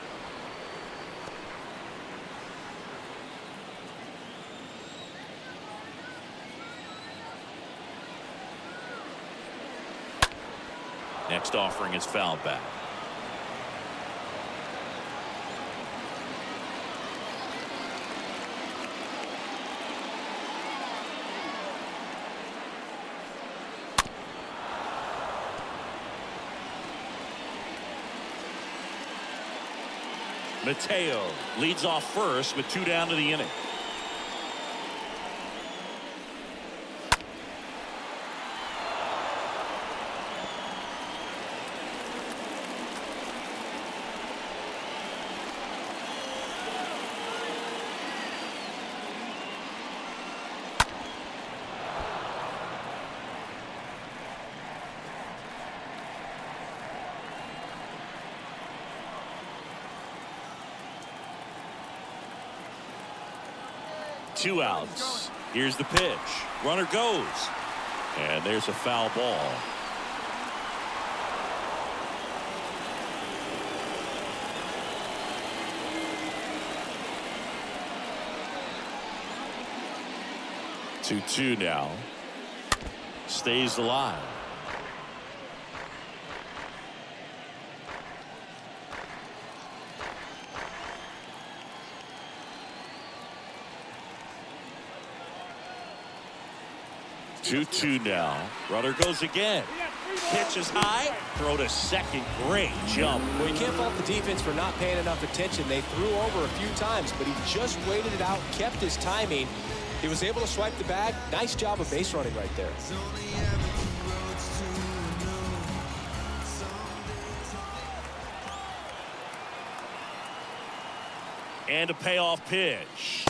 Next offering is fouled back. Mateo leads off first with 2 down to the inning. Two outs. Here's the pitch. Runner goes. And there's a foul ball. Two now. Stays alive. Two now. Runner goes again. Pitch is high. Throw to second. Great jump. Well, you can't fault the defense for not paying enough attention. They threw over a few times, but he just waited it out, kept his timing. He was able to swipe the bag. Nice job of base running right there. And a payoff pitch.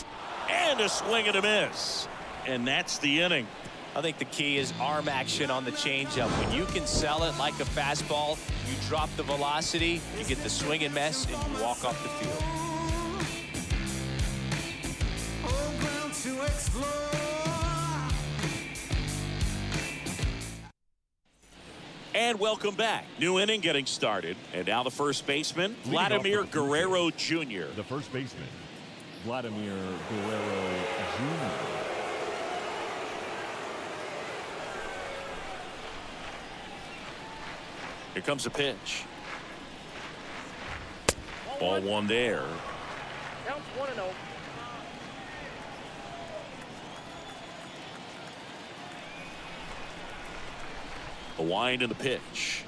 And a swing and a miss. And that's the inning. I think the key is arm action on the changeup. When you can sell it like a fastball, you drop the velocity, you get the swing and miss, and you walk off the field. And welcome back. New inning getting started. And now the first baseman, Vladimir Guerrero Jr. The first baseman, Vladimir Guerrero Jr. Here comes the pitch. Ball 1 there. Counts 1-0. The wind and the pitch.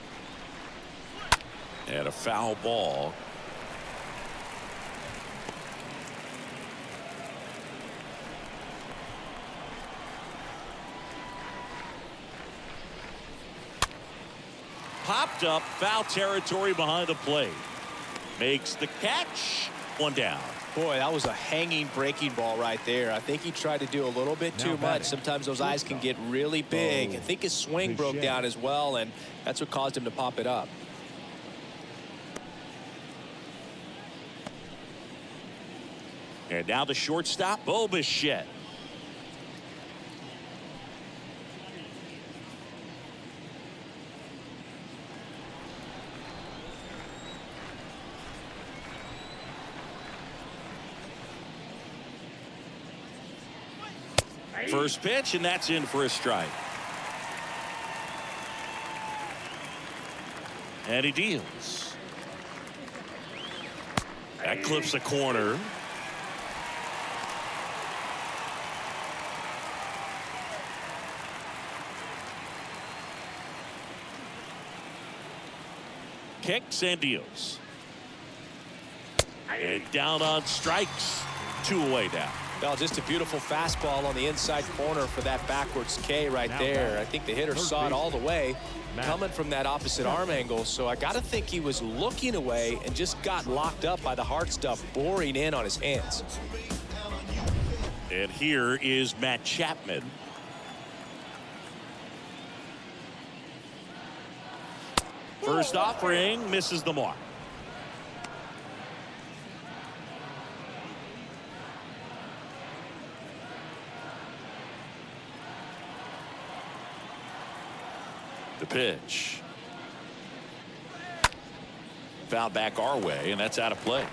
And a foul ball. Popped up, foul territory behind the plate. Makes the catch. One down. Boy, that was a hanging breaking ball right there. I think he tried to do a little bit too much. Sometimes those eyes can get really big. I think his swing broke down as well, and that's what caused him to pop it up. And now the shortstop, Bo Bichette. First pitch, and that's in for a strike. And he deals. That clips a corner. Kicks and deals. And down on strikes. 2 away now. Well, just a beautiful fastball on the inside corner for that backwards K right there. I think the hitter saw it all the way coming from that opposite arm angle. So I got to think he was looking away and just got locked up by the hard stuff boring in on his hands. And here is Matt Chapman. First offering misses the mark. The pitch. Foul back our way, and that's out of play.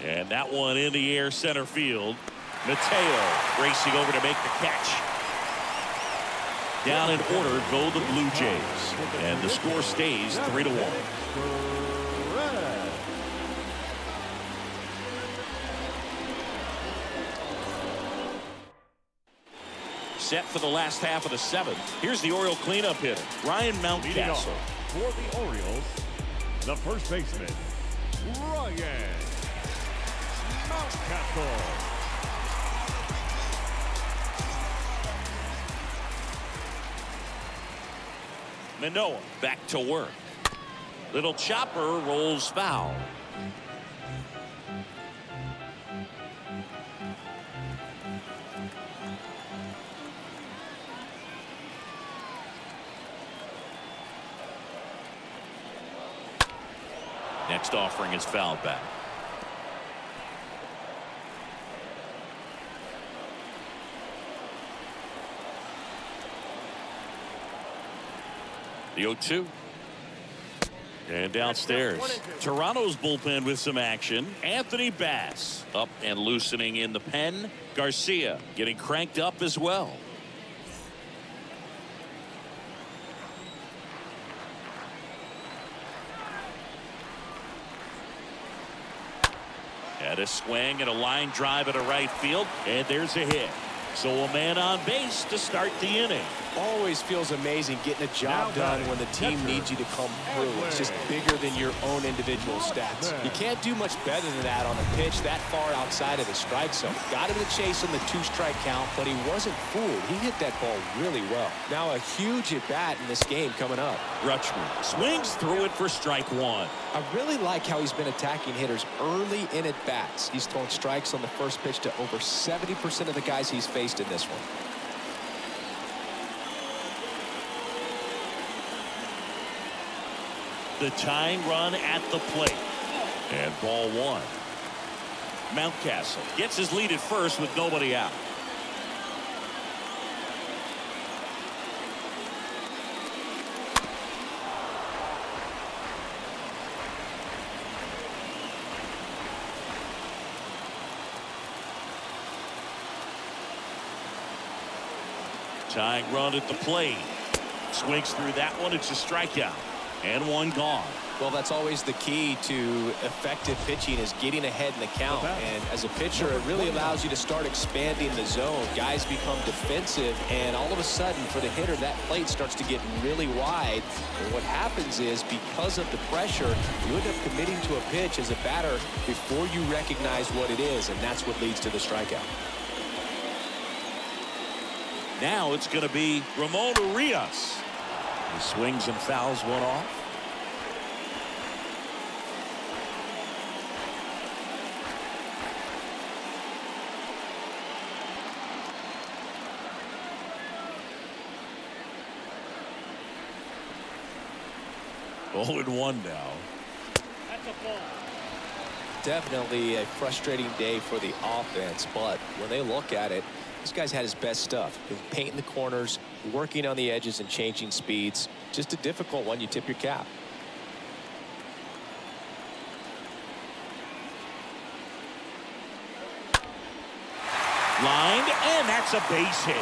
And that one in the air center field. Mateo racing over to make the catch. Down in order go the Blue Jays. And the score stays 3-1. Set for the last half of the 7th. Here's the Oriole cleanup hitter, Ryan Mountcastle. For the Orioles, the first baseman, Ryan Mountcastle. Manoah back to work. Little chopper rolls foul. Next offering is fouled back. The 0-2. And downstairs, Toronto's bullpen with some action. Anthony Bass up and loosening in the pen. Garcia getting cranked up as well. At a swing and a line drive at a right field, and there's a hit. So a man on base to start the inning. Always feels amazing getting a job done when the team needs you to come through. It's just bigger than your own individual stats. You can't do much better than that on a pitch that far outside of the strike zone. Got him to chase on the 2-strike count, but he wasn't fooled. He hit that ball really well. Now a huge at-bat in this game coming up. Rutschman swings through it for strike 1. I really like how he's been attacking hitters early in at-bats. He's thrown strikes on the first pitch to over 70% of the guys he's faced in this one. The tying run at the plate. And ball 1. Mountcastle gets his lead at first with nobody out. Tying run at the plate. Swings through that one. It's a strikeout. And one gone. Well, that's always the key to effective pitching, is getting ahead in the count. And as a pitcher, it really allows you to start expanding the zone. Guys become defensive, and all of a sudden, for the hitter, that plate starts to get really wide. And what happens is, because of the pressure, you end up committing to a pitch as a batter before you recognize what it is, and that's what leads to the strikeout. Now it's going to be Ramon Urias. He swings and fouls one off. Oh, and 1 now. That's a ball. Definitely a frustrating day for the offense, but when they look at it, this guy's had his best stuff. He's painting the corners, working on the edges, and changing speeds. Just a difficult one. You tip your cap. Lined, and that's a base hit.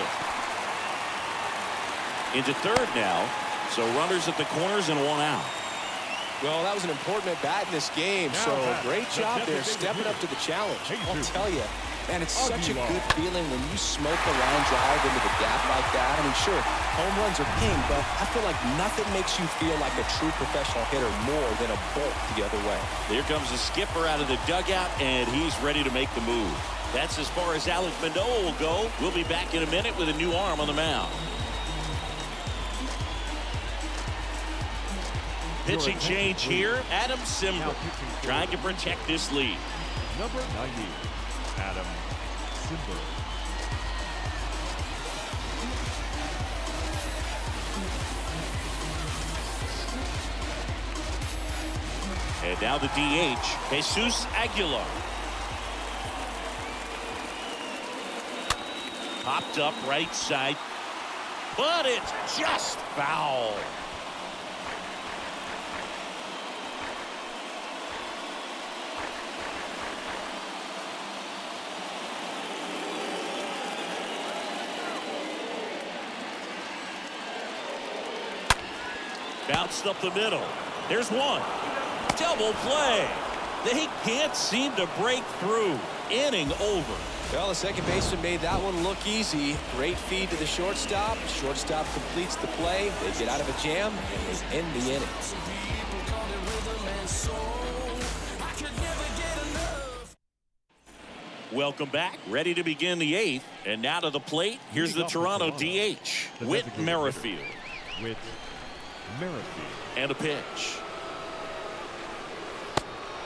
Into third now. So runners at the corners and 1 out. Well, that was an important at bat in this game. So great job there, stepping up to the challenge. I'll tell you, and it's such a good feeling when you smoke a line drive into the gap like that. I mean, sure, home runs are king, but I feel like nothing makes you feel like a true professional hitter more than a bolt the other way. Here comes the skipper out of the dugout, and he's ready to make the move. That's as far as Alex Manoah will go. We'll be back in a minute with a new arm on the mound. Pitching change here. Adam Simber trying to protect this lead. Number 90, Adam Simber. And now the DH, Jesus Aguilar. Popped up right side, but it's just foul. Bounced up the middle. There's one. Double play. They can't seem to break through. Inning over. Well, the second baseman made that one look easy. Great feed to the shortstop. Shortstop completes the play. They get out of a jam, and they end the inning. Welcome back. Ready to begin the 8th. And now to the plate. Here's the Toronto DH, Whit Merrifield. Whit Merrifield. And a pitch.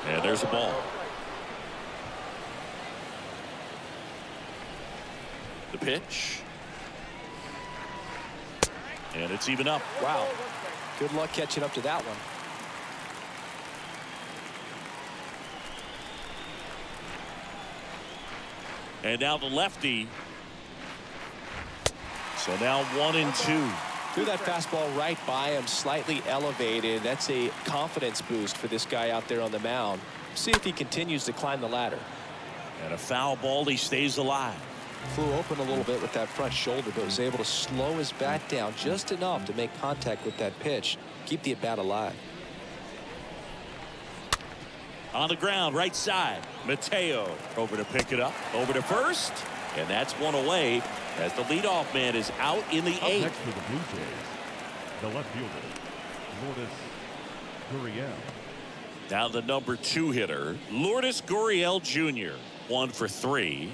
And there's a ball. The pitch. And it's even up. Wow. Good luck catching up to that one. And now the lefty. So now 1-2. Threw that fastball right by him, slightly elevated. That's a confidence boost for this guy out there on the mound. See if he continues to climb the ladder. And a foul ball. He stays alive. Flew open a little bit with that front shoulder, but was able to slow his bat down just enough to make contact with that pitch. Keep the at-bat alive. On the ground, right side. Mateo over to pick it up. Over to first. And that's one away as the leadoff man is out in the 8th. Next for the Blue Jays, the left fielder, Lourdes Gurriel. Now the number 2 hitter, Lourdes Gurriel Jr. 1 for 3.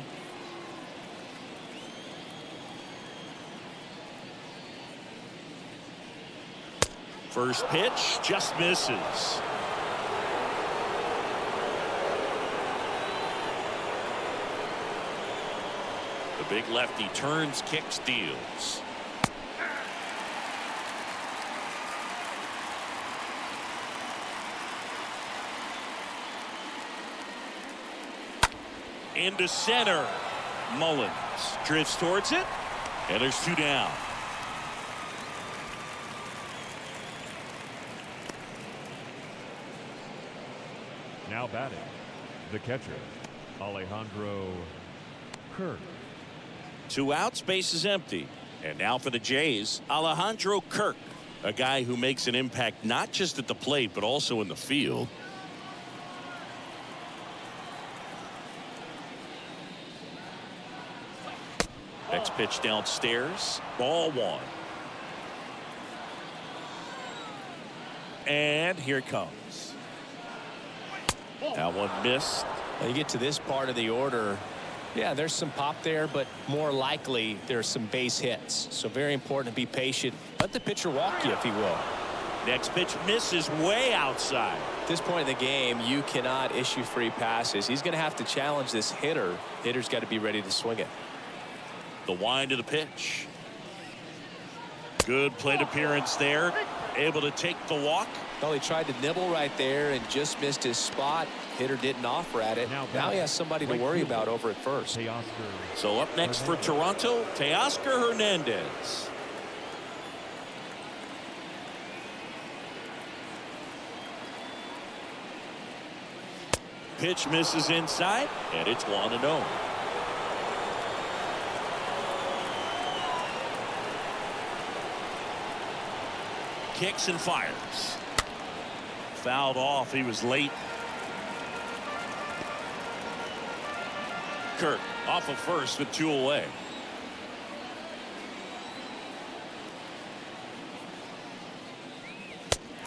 First pitch just misses. The big lefty turns, kicks, deals. Into center. Mullins drifts towards it, and there's 2 down. Now batting, the catcher, Alejandro Kirk. 2 outs, base is empty. And now for the Jays, Alejandro Kirk, a guy who makes an impact not just at the plate but also in the field. Next pitch downstairs, ball one. And here it comes. That one missed. Now you get to this part of the order. Yeah, there's some pop there, but more likely there's some base hits. So very important to be patient. Let the pitcher walk you if he will. Next pitch misses way outside. At this point in the game, you cannot issue free passes. He's going to have to challenge this hitter. Hitter's got to be ready to swing it. The wind of the pitch. Good plate appearance there. Able to take the walk. Well, he tried to nibble right there and just missed his spot. Hitter didn't offer at it. Now he has somebody to worry about over at first. So up next for Toronto, Teoscar Hernandez. Pitch misses inside, and it's 1-0. Kicks and fires. Fouled off. He was late. Kirk off of first with 2 away.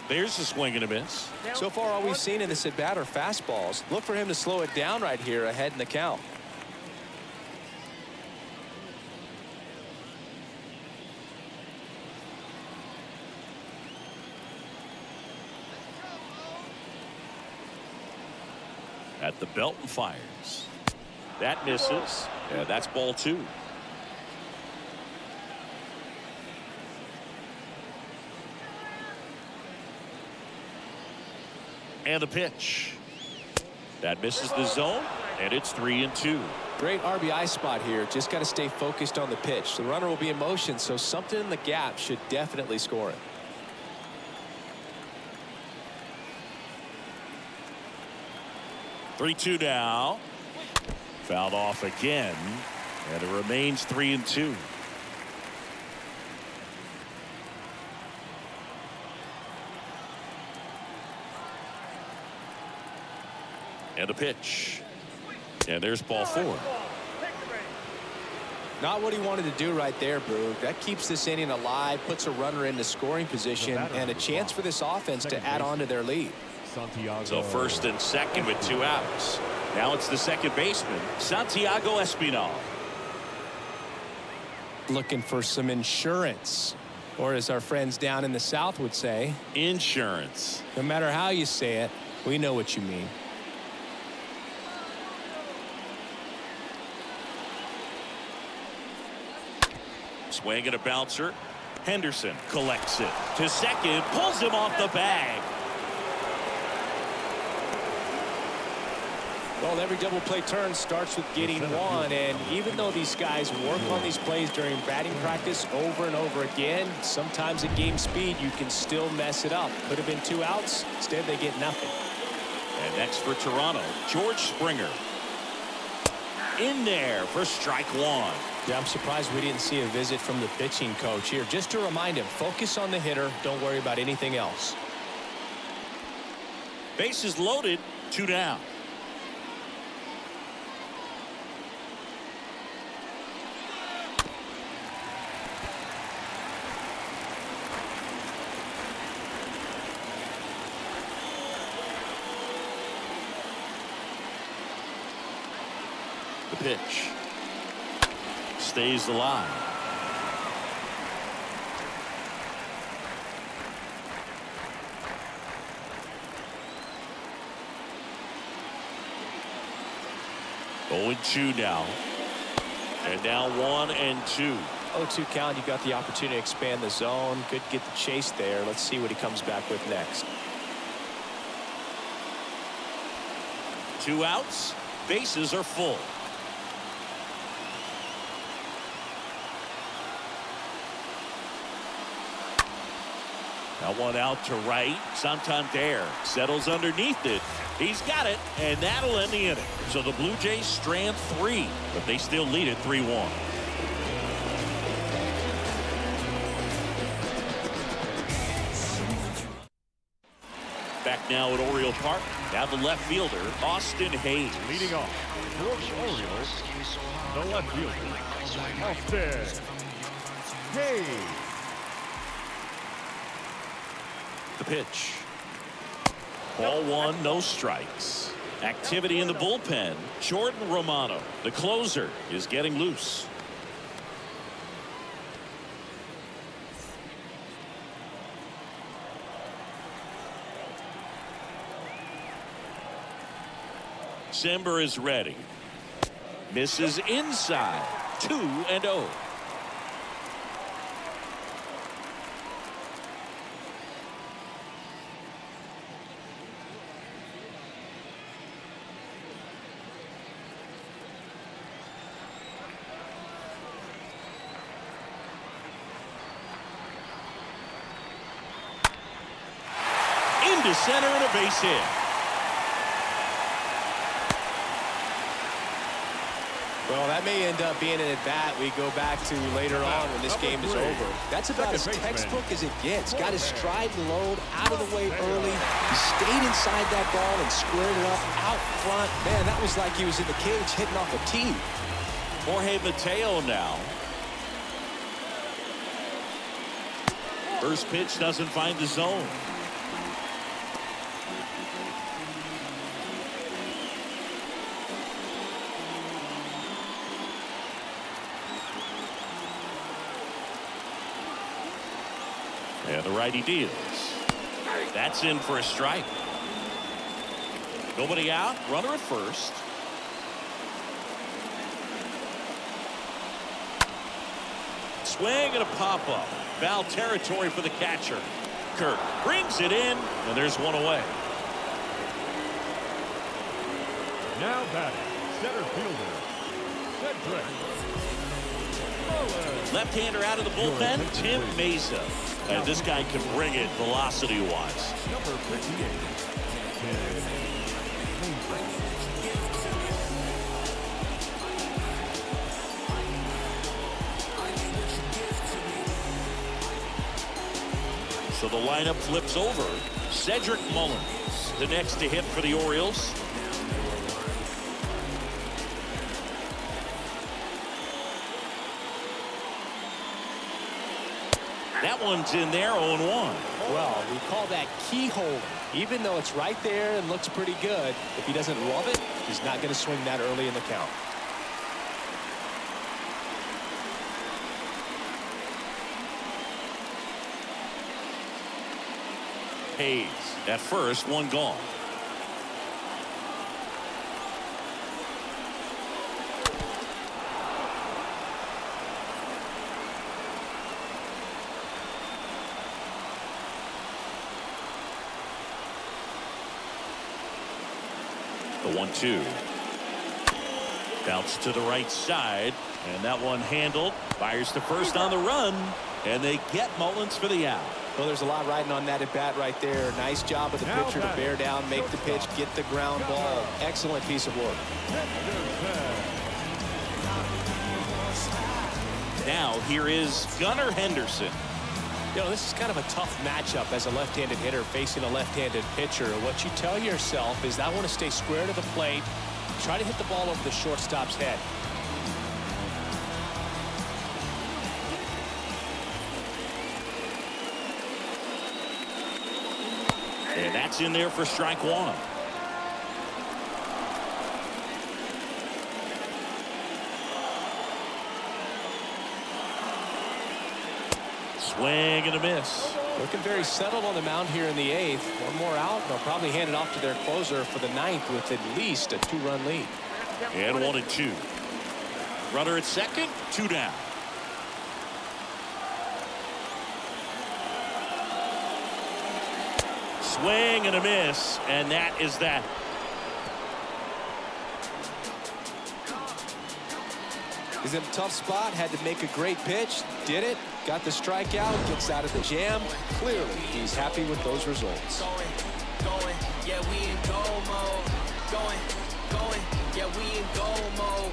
There's a swing and a miss. So far, all we've seen in this at bat are fastballs. Look for him to slow it down right here ahead in the count. At the belt and fires. That misses. And that's ball 2. And the pitch. That misses the zone, and it's 3-2. Great RBI spot here. Just got to stay focused on the pitch. The runner will be in motion, so something in the gap should definitely score it. Three-2 now. Fouled off again, and it remains 3-2. And a pitch. And there's ball 4. Not what he wanted to do right there, Boog. That keeps this inning alive, puts a runner into scoring position, and a chance for this offense to add on to their lead. So first and second with 2 outs. Now it's the second baseman, Santiago Espinal. Looking for some insurance, or as our friends down in the South would say, Insurance. no matter how you say it, we know what you mean. Swing and a bouncer. Henderson collects it to second, pulls him off the bag. Well, every double play turn starts with getting one, and even though these guys work on these plays during batting practice over and over again, sometimes at game speed you can still mess it up. Could have been 2 outs. Instead, they get nothing. And next for Toronto, George Springer. In there for strike 1. Yeah, I'm surprised we didn't see a visit from the pitching coach here. Just to remind him, focus on the hitter. Don't worry about anything else. Bases loaded, 2 down. The pitch. Stays alive. Oh, and 2 now. And now 1 and 2. 0-2 count. You got the opportunity to expand the zone. Good to get the chase there. Let's see what he comes back with next. 2 outs. Bases are full. That one out to right. Santander settles underneath it. He's got it, and that'll end the inning. So the Blue Jays strand 3, but they still lead it 3-1. Back now at Oriole Park. Now the left fielder, Austin Hayes. Leading off for the Orioles, the left fielder, Austin Hayes. The pitch. Ball one, no strikes. Activity in the bullpen. Jordan Romano, the closer, is getting loose. Simber is ready. Misses inside. 2-0. Into center and a base hit. Well, that may end up being an at-bat we go back to later on when this game is over. That's about as textbook as it gets. Got his stride and load out of the way early. He stayed inside that ball and squared it up out front. Man, that was like he was in the cage hitting off a tee. Jorge Mateo now. First pitch doesn't find the zone. And the righty deals. That's in for a strike. Nobody out. Runner at first. Swing and a pop-up. Foul territory for the catcher. Kirk brings it in, and there's one away. Now batting, center fielder, Cedric. Left-hander out of the bullpen, Tim Mesa. And this guy can bring it velocity-wise. Number 58, Tim So the lineup flips over. Cedric Mullins, the next to hit for the Orioles. That one's in there, 0-1. Well, we call that keyhole. Even though it's right there and looks pretty good, if he doesn't love it, he's not going to swing that early in the count. Hayes at first, one gone. The 1-2. Bounce to the right side, and that one handled. Fires to first on the run, and they get Mullins for the out. Well, there's a lot riding on that at bat right there. Nice job of the pitcher to bear down, make the pitch, get the ground ball. Excellent piece of work. Now here is Gunnar Henderson. You know, this is kind of a tough matchup as a left-handed hitter facing a left-handed pitcher. What you tell yourself is I want to stay square to the plate, try to hit the ball over the shortstop's head. And that's in there for strike one. Swing and a miss. Looking very settled on the mound here in the 8th. One more out, and they'll probably hand it off to their closer for the 9th with at least a 2-run lead. And 1-2. Runner at second, 2 down. Swing and a miss, and that is that. He's in a tough spot, had to make a great pitch, did it, got the strikeout, gets out of the jam. Clearly, he's happy with those results. Going, yeah, we in goal mode. Going, yeah, we in goal mode.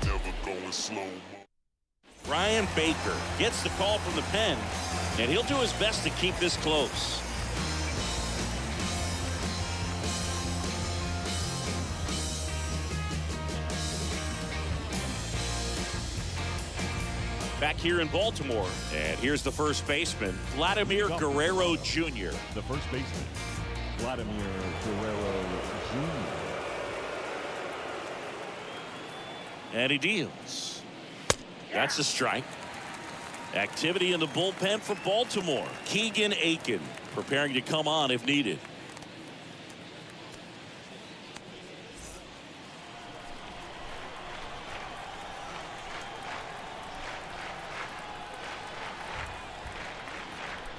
Never going slow. Ryan Baker gets the call from the pen, and he'll do his best to keep this close. Back here in Baltimore. And here's the first baseman, Vladimir Guerrero Jr. The first baseman, Vladimir Guerrero Jr. And he deals. That's a strike. Activity in the bullpen for Baltimore. Keegan Aiken preparing to come on if needed.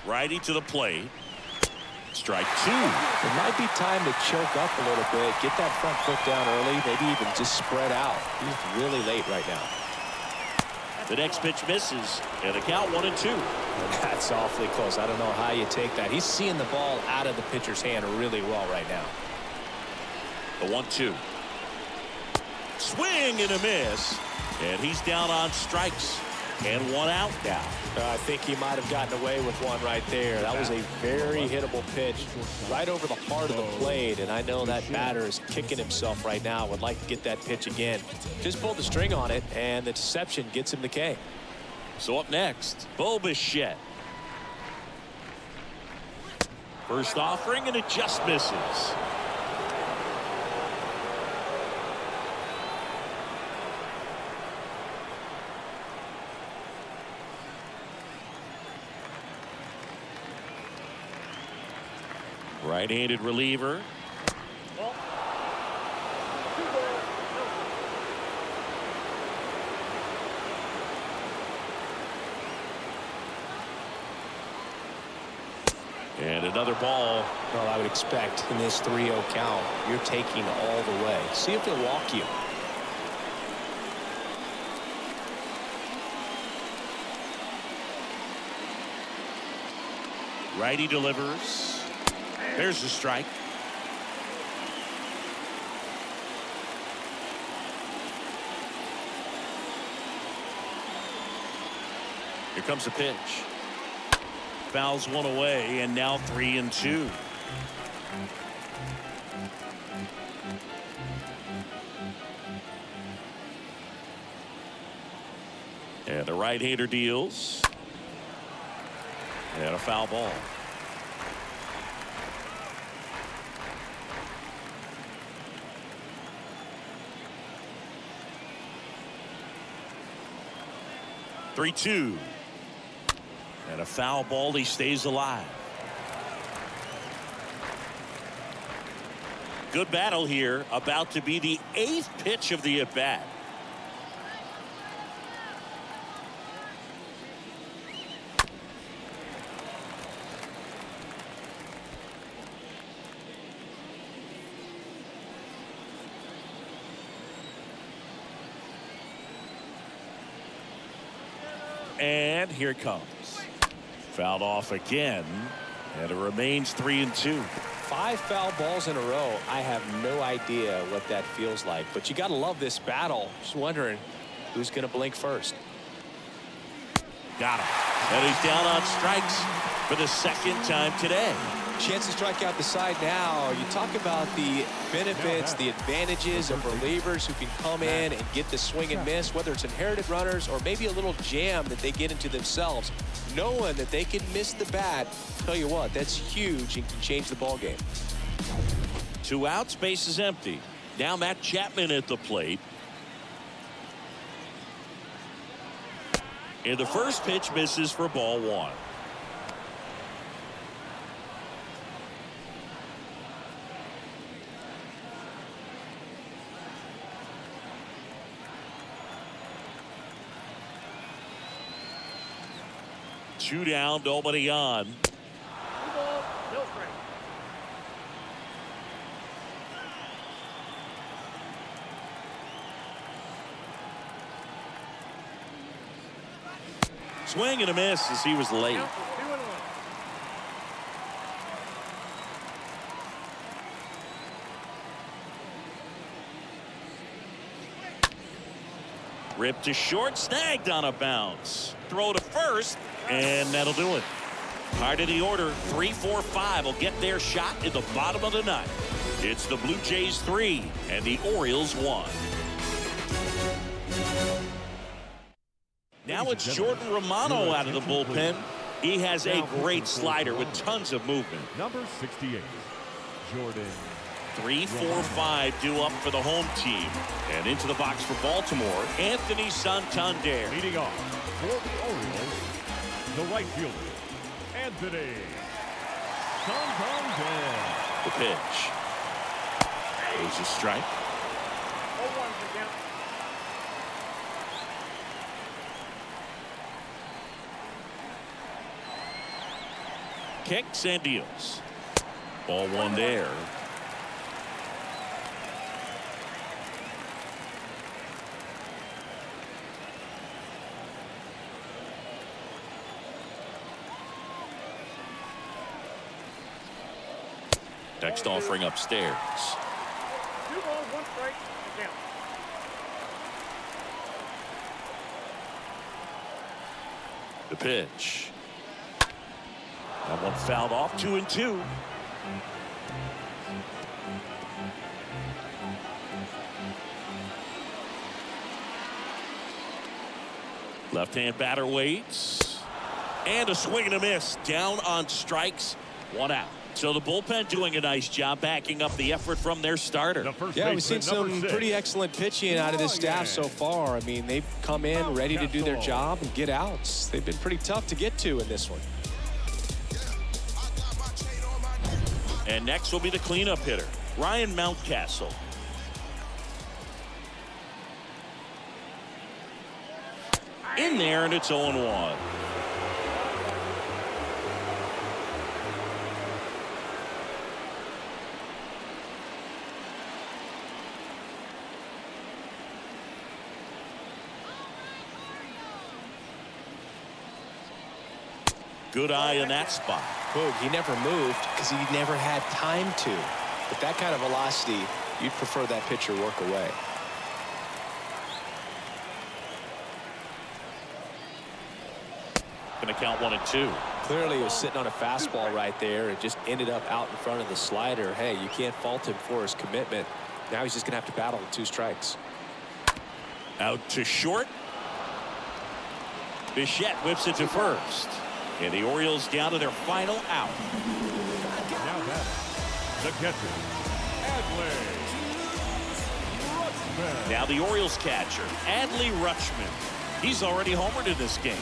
Righty to the plate. Strike two. It might be time to choke up a little bit, get that front foot down early, maybe even just spread out. He's really late right now. The next pitch misses, and the count 1-2. That's awfully close. I don't know how you take that. He's seeing the ball out of the pitcher's hand really well right now. The 1-2. Swing and a miss, and he's down on strikes. And one out now. I think he might have gotten away with one right there. That was a very hittable pitch right over the heart of the plate, and I know that batter is kicking himself right now. Would like to get that pitch again. Just pulled the string on it, and the deception gets him the K. So up next, Bo Bichette. First offering, and it just misses. Right-handed reliever. And another ball. Well, I would expect in this 3-0 count, you're taking all the way. See if they'll walk you. Righty delivers. There's the strike. Here comes the pitch. Fouls one away, and now 3-2. And the right-hander deals. And a foul ball. Three-two. And a foul ball. He stays alive. Good battle here. About to be the 8th pitch of the at-bat. And here it comes. Fouled off again, and it remains 3-2. 5 foul balls in a row. I have no idea what that feels like, but you got to love this battle. Just wondering who's going to blink first. Got him. And he's down on strikes for the second time today. Chance to strike out the side now. You talk about the benefits, the advantages of relievers who can come in and get the swing and miss, whether it's inherited runners or maybe a little jam that they get into themselves. Knowing that they can miss the bat, tell you what, that's huge and can change the ball game. 2 outs, base is empty. Now Matt Chapman at the plate. And the first pitch misses for ball 1. Two down, nobody on. Swing and a miss as he was late. Ripped to short, snagged on a bounce. Throw to first, and that'll do it. Part of the order, 3-4-5 will get their shot in the bottom of the 9th. It's the Blue Jays 3 and the Orioles 1. Now it's Jordan Romano out of the bullpen. He has a great slider with tons of movement. Number 68, Jordan. 3-4-5 due up for the home team. And into the box for Baltimore, Anthony Santander. Leading off for the Orioles, the right fielder, Anthony Santander. The pitch. There's a strike. 0-1 to count. Kicks and deals. Ball one there. Next offering upstairs. 2 balls, 1 strike to count. The pitch. That one fouled off. 2-2. Left-hand batter waits. And a swing and a miss. Down on strikes. 1 out. So the bullpen doing a nice job backing up the effort from their starter. Yeah, we've seen some pretty excellent pitching out of this staff so far. I mean, they've come in ready to do their job and get outs. They've been pretty tough to get to in this one. And next will be the cleanup hitter, Ryan Mountcastle. In there, and it's 0-1. Good eye in that spot. Boog, he never moved because he never had time to. But that kind of velocity, you'd prefer that pitcher work away. Going to count 1-2. Clearly, he was sitting on a fastball right there and just ended up out in front of the slider. Hey, you can't fault him for his commitment. Now he's just going to have to battle with 2 strikes. Out to short. Bichette whips it to first. And the Orioles down to their final out. Now batting, the catcher, Adley Rutschman. Now the Orioles catcher, Adley Rutschman. He's already homered in this game.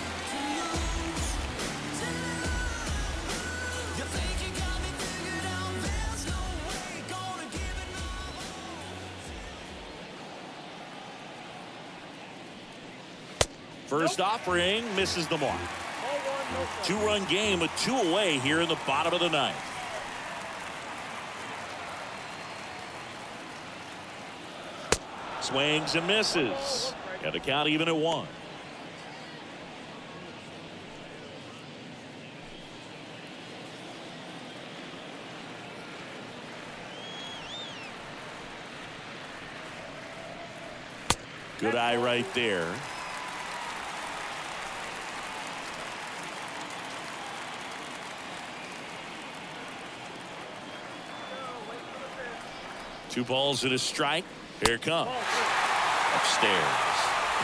First offering misses the mark. 2-run game with 2 away here in the bottom of the 9th. Swings and misses. Got the count even at 1. Good eye right there. Two balls and a strike. Here it comes. Upstairs.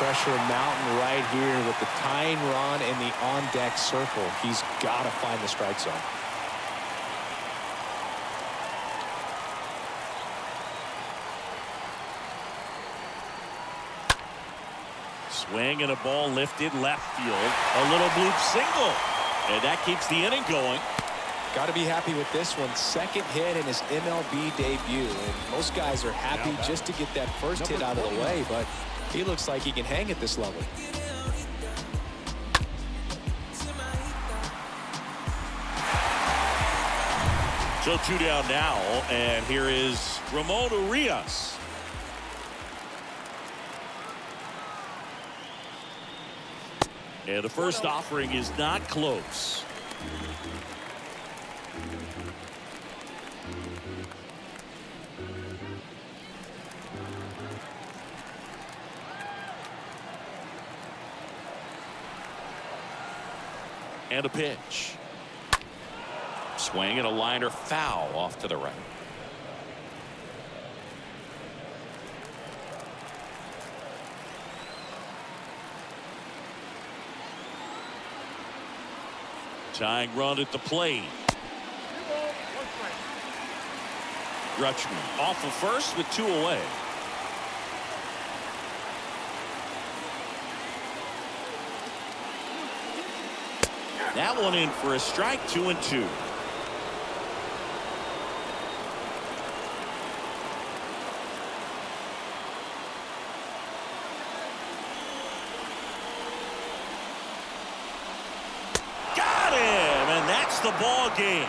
Pressure mountain right here with the tying run in the on-deck circle. He's got to find the strike zone. Swing and a ball lifted left field. A little bloop single. And that keeps the inning going. Got to be happy with this one. Second hit in his MLB debut. And most guys are happy just to get that first hit out of the way, but he looks like he can hang at this level. So 2 down now, and here is Ramon Urias. And the first offering is not close. And a pitch. Swing and a liner foul off to the right. Tying run at the plate. 2 balls, 1 strike. Rutschman off of first with 2 away. That one in for a strike, 2-2. Got him, and that's the ball game.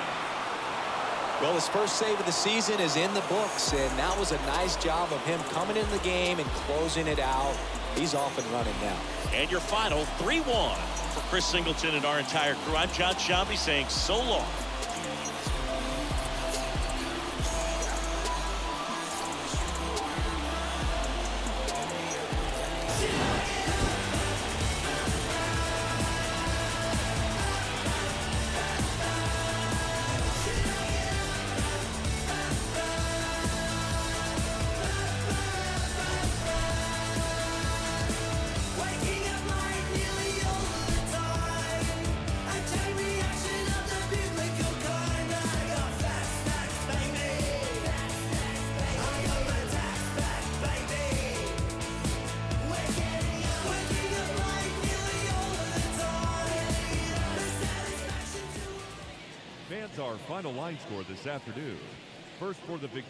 Well, his first save of the season is in the books, and that was a nice job of him coming in the game and closing it out. He's off and running now. And your final 3-1 for Chris Singleton and our entire crew. I'm John Shambi saying so long. Fans, our final line score this afternoon. First for the victory.